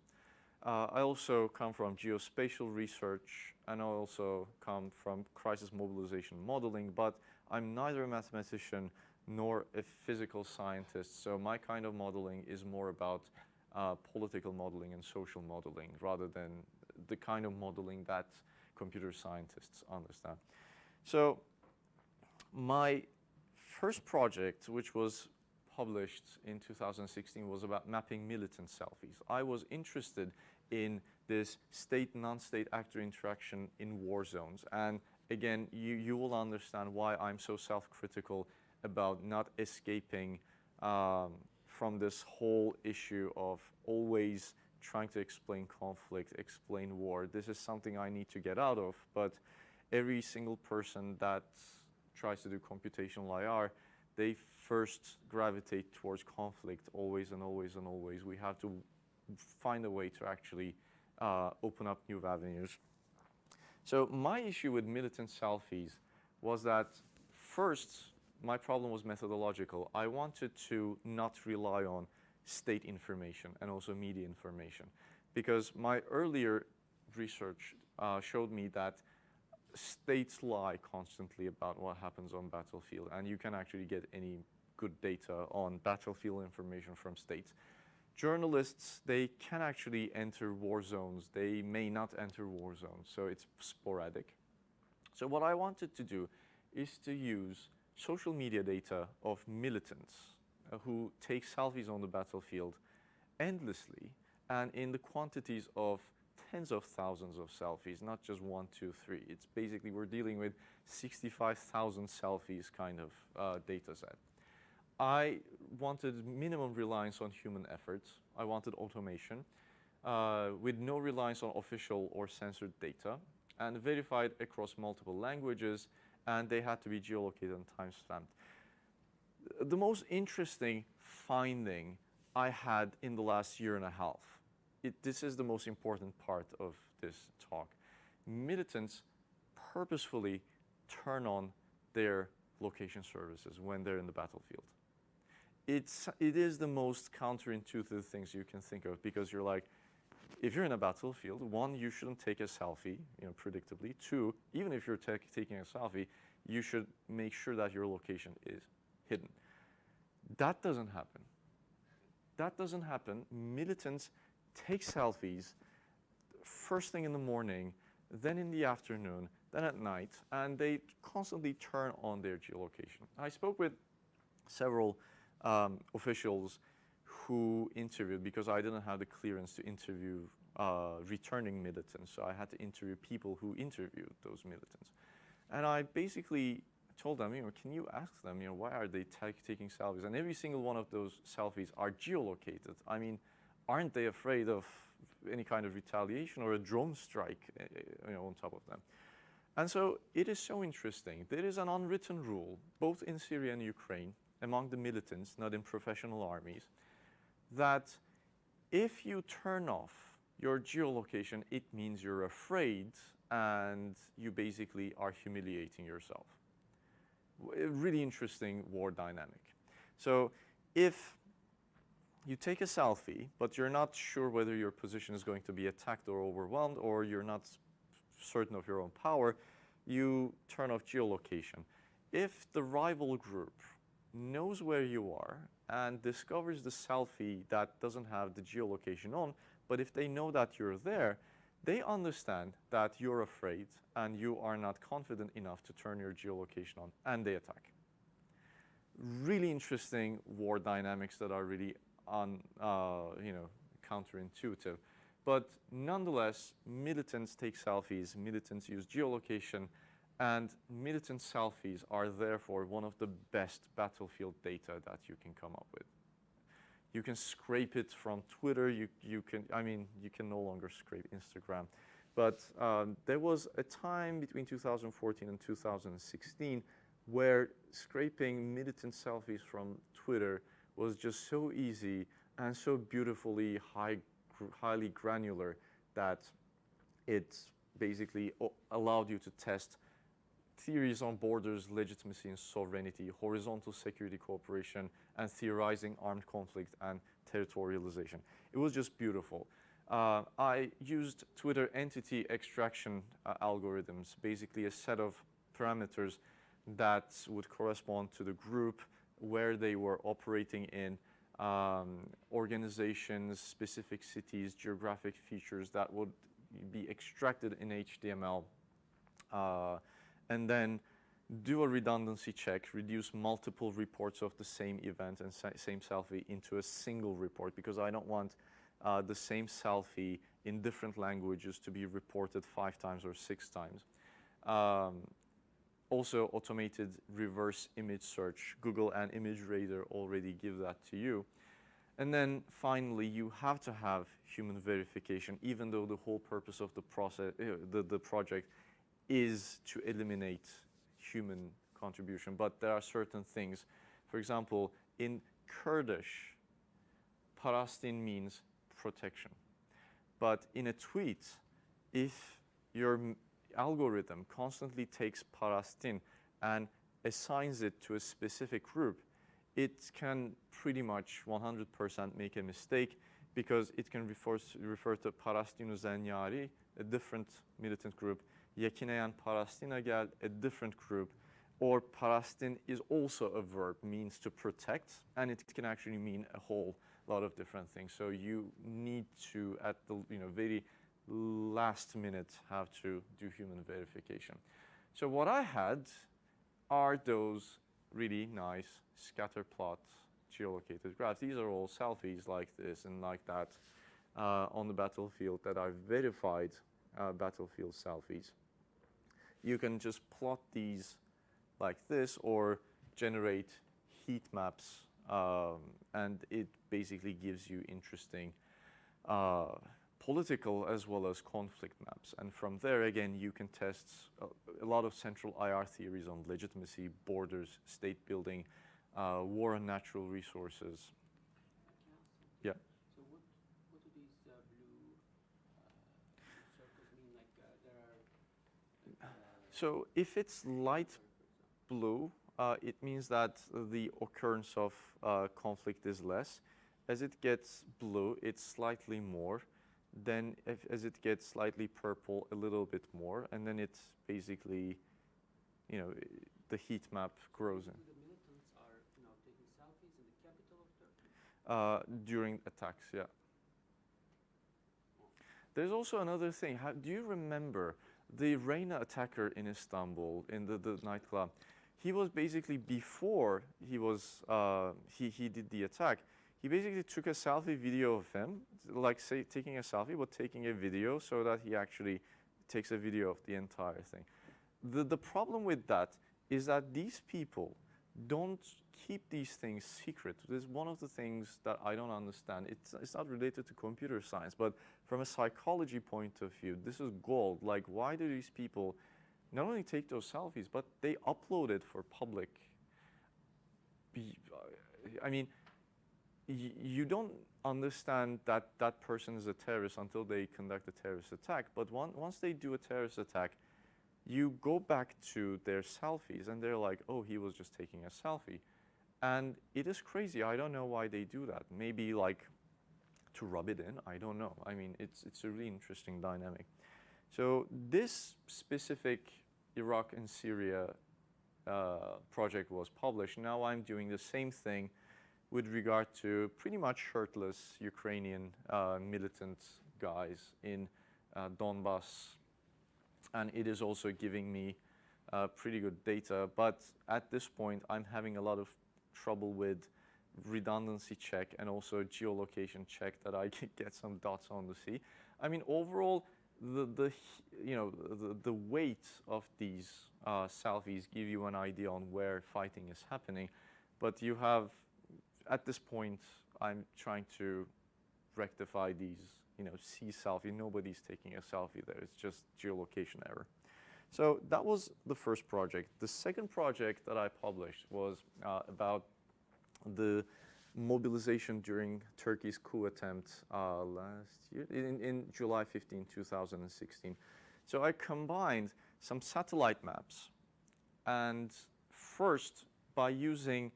Speaker 1: I also come from geospatial research, and I also come from crisis mobilization modeling, but I'm neither a mathematician nor a physical scientist, so my kind of modeling is more about political modeling and social modeling rather than the kind of modeling that computer scientists understand. So my first project, which was published in 2016, was about mapping militant selfies. I was interested in this state, non-state actor interaction in war zones. And again, you will understand why I'm so self-critical about not escaping from this whole issue of always trying to explain conflict, explain war. This is something I need to get out of, but every single person that tries to do computational IR, they first gravitate towards conflict always and always and always. We have to find a way to actually open up new avenues. So my issue with militant selfies was that first, my problem was methodological. I wanted to not rely on state information and also media information, because my earlier research showed me that states lie constantly about what happens on battlefield, and you can actually get any good data on battlefield information from states. Journalists, they can actually enter war zones. They may not enter war zones, so it's sporadic. So what I wanted to do is to use social media data of militants who take selfies on the battlefield endlessly and in the quantities of tens of thousands of selfies, not just 1, 2, 3. It's basically, we're dealing with 65,000 selfies kind of data set. I wanted minimum reliance on human efforts. I wanted automation with no reliance on official or censored data, and verified across multiple languages, and they had to be geolocated and time-stamped. The most interesting finding I had in the last year and a half, this is the most important part of this talk. Militants purposefully turn on their location services when they're in the battlefield. It is the most counterintuitive things you can think of, because you're like, if you're in a battlefield, one, you shouldn't take a selfie, predictably. Two, even if you're taking a selfie, you should make sure that your location is hidden. That doesn't happen. That doesn't happen. Militants take selfies first thing in the morning, then in the afternoon, then at night, and they constantly turn on their geolocation. I spoke with several officials who interviewed, because I didn't have the clearance to interview returning militants, so I had to interview people who interviewed those militants. And I basically told them, can you ask them, why are they taking selfies? And every single one of those selfies are geolocated. I mean, aren't they afraid of any kind of retaliation or a drone strike, on top of them? And so it is so interesting. There is an unwritten rule, both in Syria and Ukraine, among the militants, not in professional armies, that if you turn off your geolocation, it means you're afraid and you basically are humiliating yourself. A really interesting war dynamic. So if you take a selfie, but you're not sure whether your position is going to be attacked or overwhelmed, or you're not certain of your own power, you turn off geolocation. If the rival group knows where you are and discovers the selfie that doesn't have the geolocation on, but if they know that you're there, they understand that you're afraid and you are not confident enough to turn your geolocation on, and they attack. Really interesting war dynamics that are really counterintuitive. But nonetheless, militants take selfies, militants use geolocation, and militant selfies are therefore one of the best battlefield data that you can come up with. You can scrape it from Twitter, you can no longer scrape Instagram. But there was a time between 2014 and 2016 where scraping militant selfies from Twitter was just so easy and so beautifully highly granular that it basically allowed you to test theories on borders, legitimacy and sovereignty, horizontal security cooperation, and theorizing armed conflict and territorialization. It was just beautiful. I used Twitter entity extraction algorithms, basically a set of parameters that would correspond to the group, where they were operating in, organizations, specific cities, geographic features that would be extracted in HTML, and then do a redundancy check, reduce multiple reports of the same event and same selfie into a single report, because I don't want the same selfie in different languages to be reported 5 times or 6 times. Also, automated reverse image search. Google and ImageRaider already give that to you. And then finally, you have to have human verification, even though the whole purpose of the process, the project is to eliminate human contribution. But there are certain things. For example, in Kurdish, parastin means protection. But in a tweet, if your algorithm constantly takes parastin and assigns it to a specific group, it can pretty much 100% make a mistake, because it can refer to Parastinu Zenyari, a different militant group, Yekineyan Parastina Gel, a different group, or Parastin is also a verb, means to protect, and it can actually mean a whole lot of different things. So you need to, at the very last minute, have to do human verification. So what I had are those really nice scatter plot geolocated graphs. These are all selfies like this and like that on the battlefield that are verified battlefield selfies. You can just plot these like this or generate heat maps, and it basically gives you interesting political as well as conflict maps. And from there, again, you can test a lot of central IR theories on legitimacy, borders, state building, war on natural resources. Yeah.
Speaker 4: So what do these blue circles mean? Like there are.
Speaker 1: So if it's light blue, it means that the occurrence of conflict is less. As it gets blue, it's slightly more. Then as it gets slightly purple, a little bit more. And then it's basically, the heat map grows in.
Speaker 4: The militants are taking selfies in the capital of Turkey?
Speaker 1: During attacks, yeah. There's also another thing. Do you remember the Reyna attacker in Istanbul, in the nightclub? He was basically, before he was he did the attack, he basically took a selfie video of him, like say taking a selfie, but taking a video, so that he actually takes a video of the entire thing. The problem with that is that these people don't keep these things secret. This is one of the things that I don't understand. It's not related to computer science, but from a psychology point of view, this is gold. Like, why do these people not only take those selfies, but they upload it for public I mean, you don't understand that that person is a terrorist until they conduct a terrorist attack. But once they do a terrorist attack, you go back to their selfies and they're like, oh, he was just taking a selfie. And it is crazy. I don't know why they do that. Maybe like to rub it in. I don't know. I mean, it's a really interesting dynamic. So this specific Iraq and Syria project was published. Now I'm doing the same thing with regard to pretty much shirtless Ukrainian militant guys in Donbass. And it is also giving me pretty good data. But at this point, I'm having a lot of trouble with redundancy check and also geolocation check that I can get some dots on the sea. I mean, overall, the weight of these selfies give you an idea on where fighting is happening. But you have, at this point, I'm trying to rectify these, sea selfie. Nobody's taking a selfie there. It's just geolocation error. So that was the first project. The second project that I published was about the mobilization during Turkey's coup attempt last year, in July 15, 2016. So I combined some satellite maps, and first, by using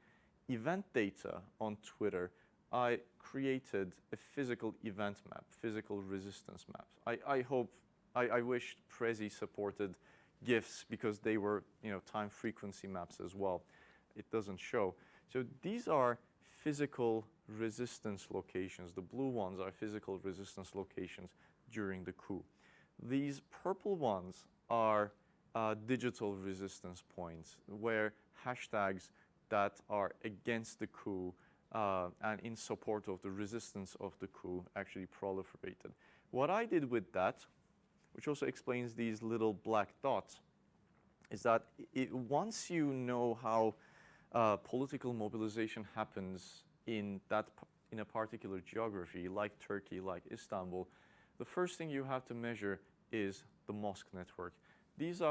Speaker 1: event data on Twitter, I created a physical event map, physical resistance map. I wished Prezi supported GIFs because they were, time frequency maps as well. It doesn't show. So these are physical resistance locations. The blue ones are physical resistance locations during the coup. These purple ones are digital resistance points where hashtags that are against the coup and in support of the resistance of the coup actually proliferated. What I did with that, which also explains these little black dots, is that once you know how political mobilization happens in a particular geography, like Turkey, like Istanbul, the first thing you have to measure is the mosque network. These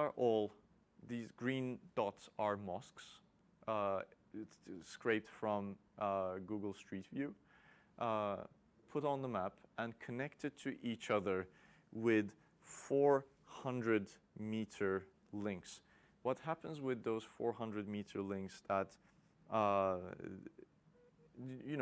Speaker 1: green dots are mosques. It's scraped from Google Street View, put on the map, and connected to each other with 400-meter links. What happens with those 400-meter links that,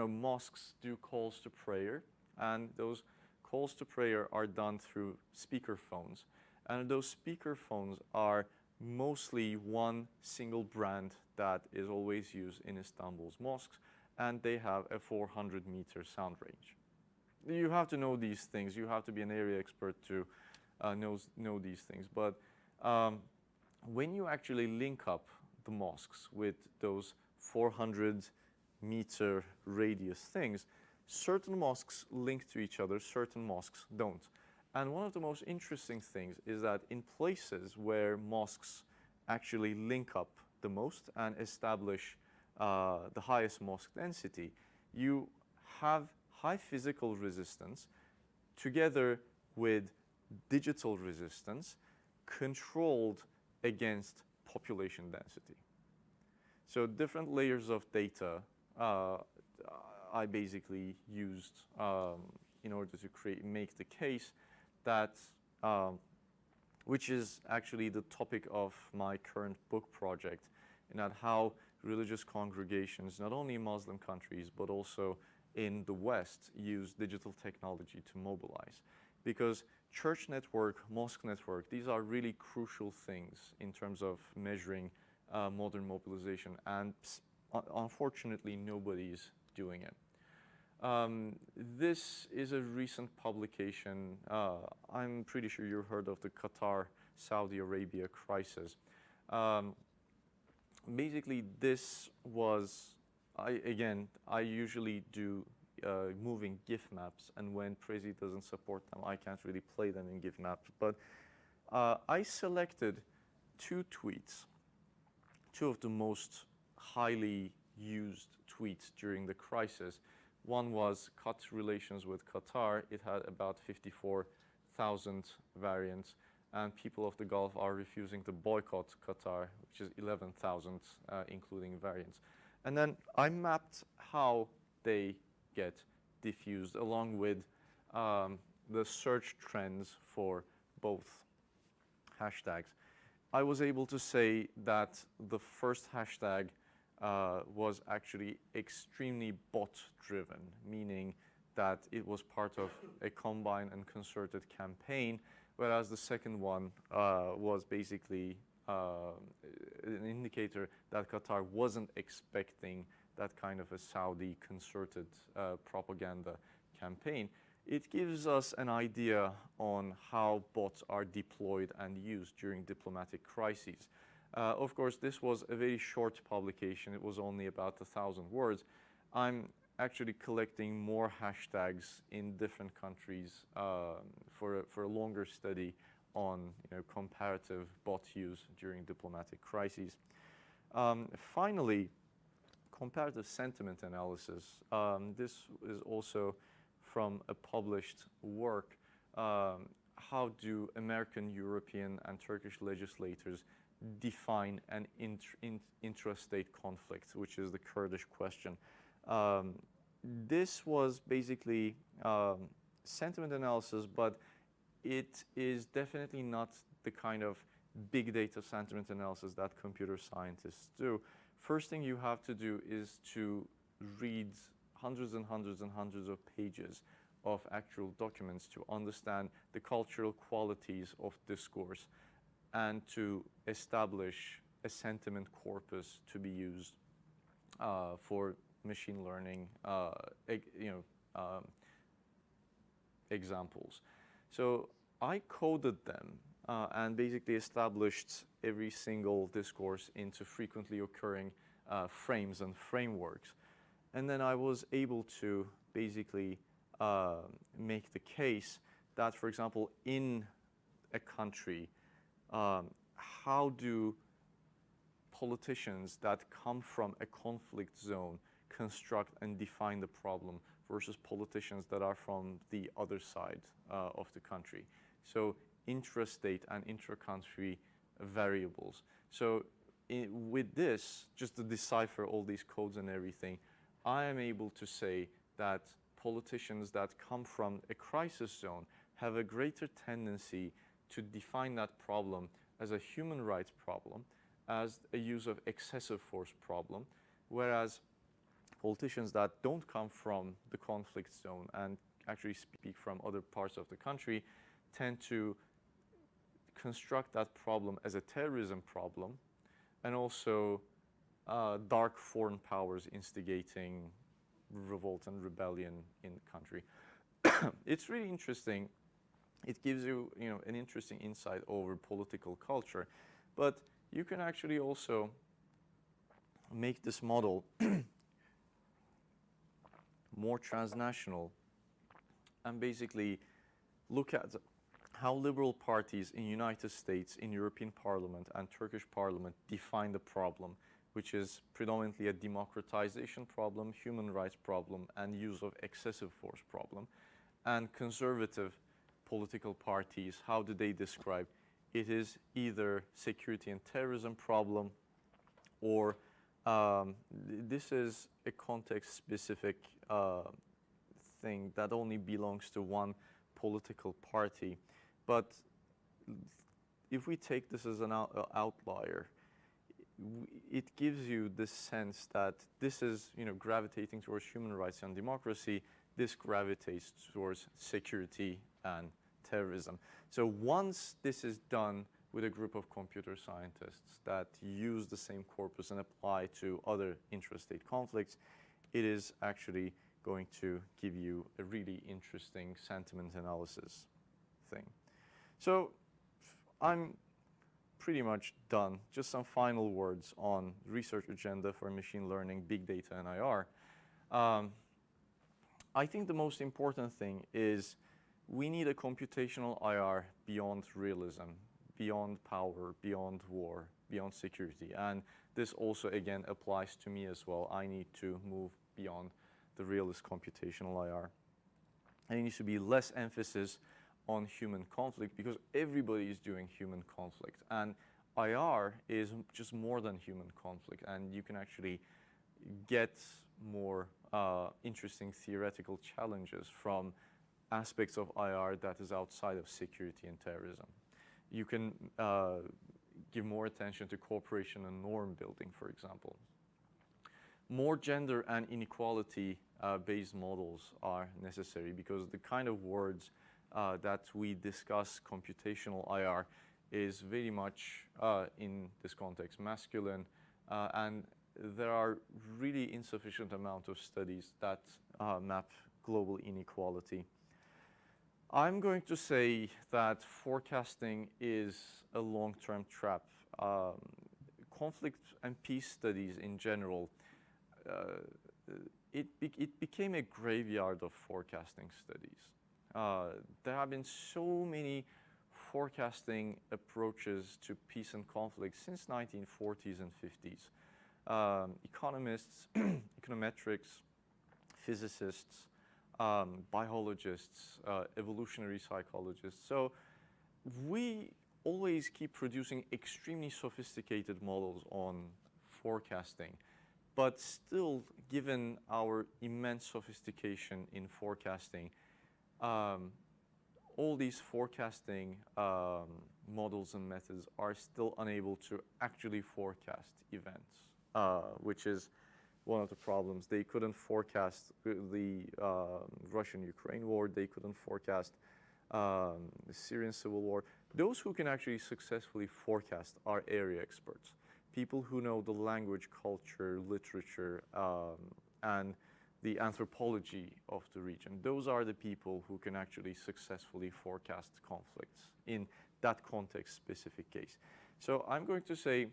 Speaker 1: mosques do calls to prayer, and those calls to prayer are done through speaker phones. And those speaker phones are mostly one single brand that is always used in Istanbul's mosques, and they have a 400-meter sound range. You have to know these things. You have to be an area expert to know these things. But when you actually link up the mosques with those 400-meter radius things, certain mosques link to each other, certain mosques don't. And one of the most interesting things is that in places where mosques actually link up the most and establish the highest mosque density, you have high physical resistance together with digital resistance controlled against population density. So different layers of data I basically used in order to make the case that, which is actually the topic of my current book project, and that how religious congregations, not only in Muslim countries, but also in the West, use digital technology to mobilize. Because church network, mosque network, these are really crucial things in terms of measuring modern mobilization, and unfortunately nobody's doing it. This is a recent publication. I'm pretty sure you heard of the Qatar-Saudi Arabia crisis. Basically, this was, I usually do moving GIF maps, and when Prezi doesn't support them, I can't really play them in GIF maps. But I selected two tweets, two of the most highly used tweets during the crisis. One was cut relations with Qatar. It had about 54,000 variants, and people of the Gulf are refusing to boycott Qatar, which is 11,000, including variants. And then I mapped how they get diffused along with the search trends for both hashtags. I was able to say that the first hashtag was actually extremely bot-driven, meaning that it was part of a combined and concerted campaign, whereas the second one was basically an indicator that Qatar wasn't expecting that kind of a Saudi concerted propaganda campaign. It gives us an idea on how bots are deployed and used during diplomatic crises. Of course, this was a very short publication. It was only about 1,000 words. I'm actually collecting more hashtags in different countries for a longer study on comparative bot use during diplomatic crises. Finally, comparative sentiment analysis. This is also from a published work. How do American, European, and Turkish legislators define an intrastate conflict, which is the Kurdish question? This was basically sentiment analysis, but it is definitely not the kind of big data sentiment analysis that computer scientists do. First thing you have to do is to read hundreds and hundreds and hundreds of pages of actual documents to understand the cultural qualities of discourse and to establish a sentiment corpus to be used for machine learning examples. So I coded them and basically established every single discourse into frequently occurring frames and frameworks. And then I was able to basically make the case that, for example, in a country, how do politicians that come from a conflict zone construct and define the problem versus politicians that are from the other side of the country? So intrastate and intra-country variables. So with this, just to decipher all these codes and everything, I am able to say that politicians that come from a crisis zone have a greater tendency to define that problem as a human rights problem, as a use of excessive force problem, whereas politicians that don't come from the conflict zone and actually speak from other parts of the country tend to construct that problem as a terrorism problem, and also dark foreign powers instigating revolt and rebellion in the country. It's really interesting. It gives you, an interesting insight over political culture, but you can actually also make this model more transnational and basically look at how liberal parties in United States, in European Parliament and Turkish Parliament define the problem, which is predominantly a democratization problem, human rights problem, and use of excessive force problem. And conservative political parties, how do they describe? It is either security and terrorism problem, or this is a context-specific thing that only belongs to one political party. But if we take this as an outlier, it gives you the sense that this is, gravitating towards human rights and democracy. This gravitates towards security and terrorism. So once this is done with a group of computer scientists that use the same corpus and apply to other intrastate conflicts, it is actually going to give you a really interesting sentiment analysis thing. So I'm pretty much done. Just some final words on research agenda for machine learning, big data, and IR. I think the most important thing is we need a computational IR beyond realism, beyond power, beyond war, beyond security. And this also, again, applies to me as well. I need to move beyond the realist computational IR. And it needs to be less emphasis on human conflict, because everybody is doing human conflict. And IR is just more than human conflict. And you can actually, get more interesting theoretical challenges from aspects of IR that is outside of security and terrorism. You can give more attention to cooperation and norm building, for example. More gender and inequality based models are necessary because the kind of words that we discuss computational IR is very much in this context masculine, and there are really insufficient amount of studies that map global inequality. I'm going to say that forecasting is a long-term trap. Conflict and peace studies in general, it became a graveyard of forecasting studies. There have been so many forecasting approaches to peace and conflict since 1940s and 50s. Economists, econometrics, physicists, biologists, evolutionary psychologists. So we always keep producing extremely sophisticated models on forecasting, but still, given our immense sophistication in forecasting, all these forecasting models and methods are still unable to actually forecast events, which is one of the problems. They couldn't forecast the Russian-Ukraine war. They couldn't forecast the Syrian civil war. Those who can actually successfully forecast are area experts, people who know the language, culture, literature, and the anthropology of the region. Those are the people who can actually successfully forecast conflicts in that context-specific case. So I'm going to say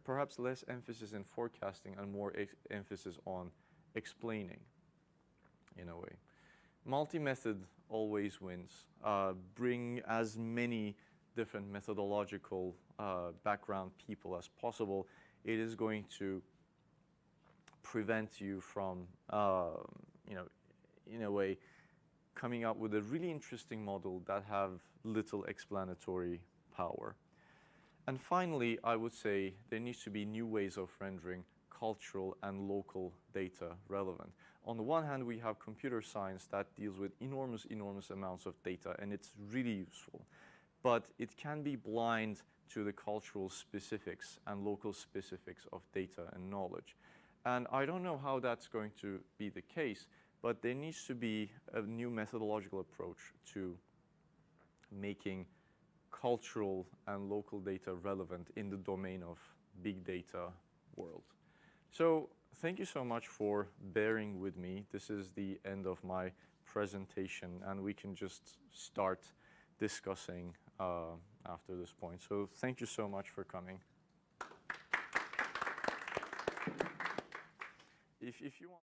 Speaker 1: perhaps less emphasis in forecasting and more emphasis on explaining, in a way. Multi-method always wins. Bring as many different methodological background people as possible. It is going to prevent you from, in a way, coming up with a really interesting model that have little explanatory power. And finally, I would say there needs to be new ways of rendering cultural and local data relevant. On the one hand, we have computer science that deals with enormous amounts of data, and it's really useful. But it can be blind to the cultural specifics and local specifics of data and knowledge. And I don't know how that's going to be the case, but there needs to be a new methodological approach to making cultural and local data relevant in the domain of big data world. So thank you so much for bearing with me. This is the end of my presentation, and we can just start discussing after this point. So thank you so much for coming. If you want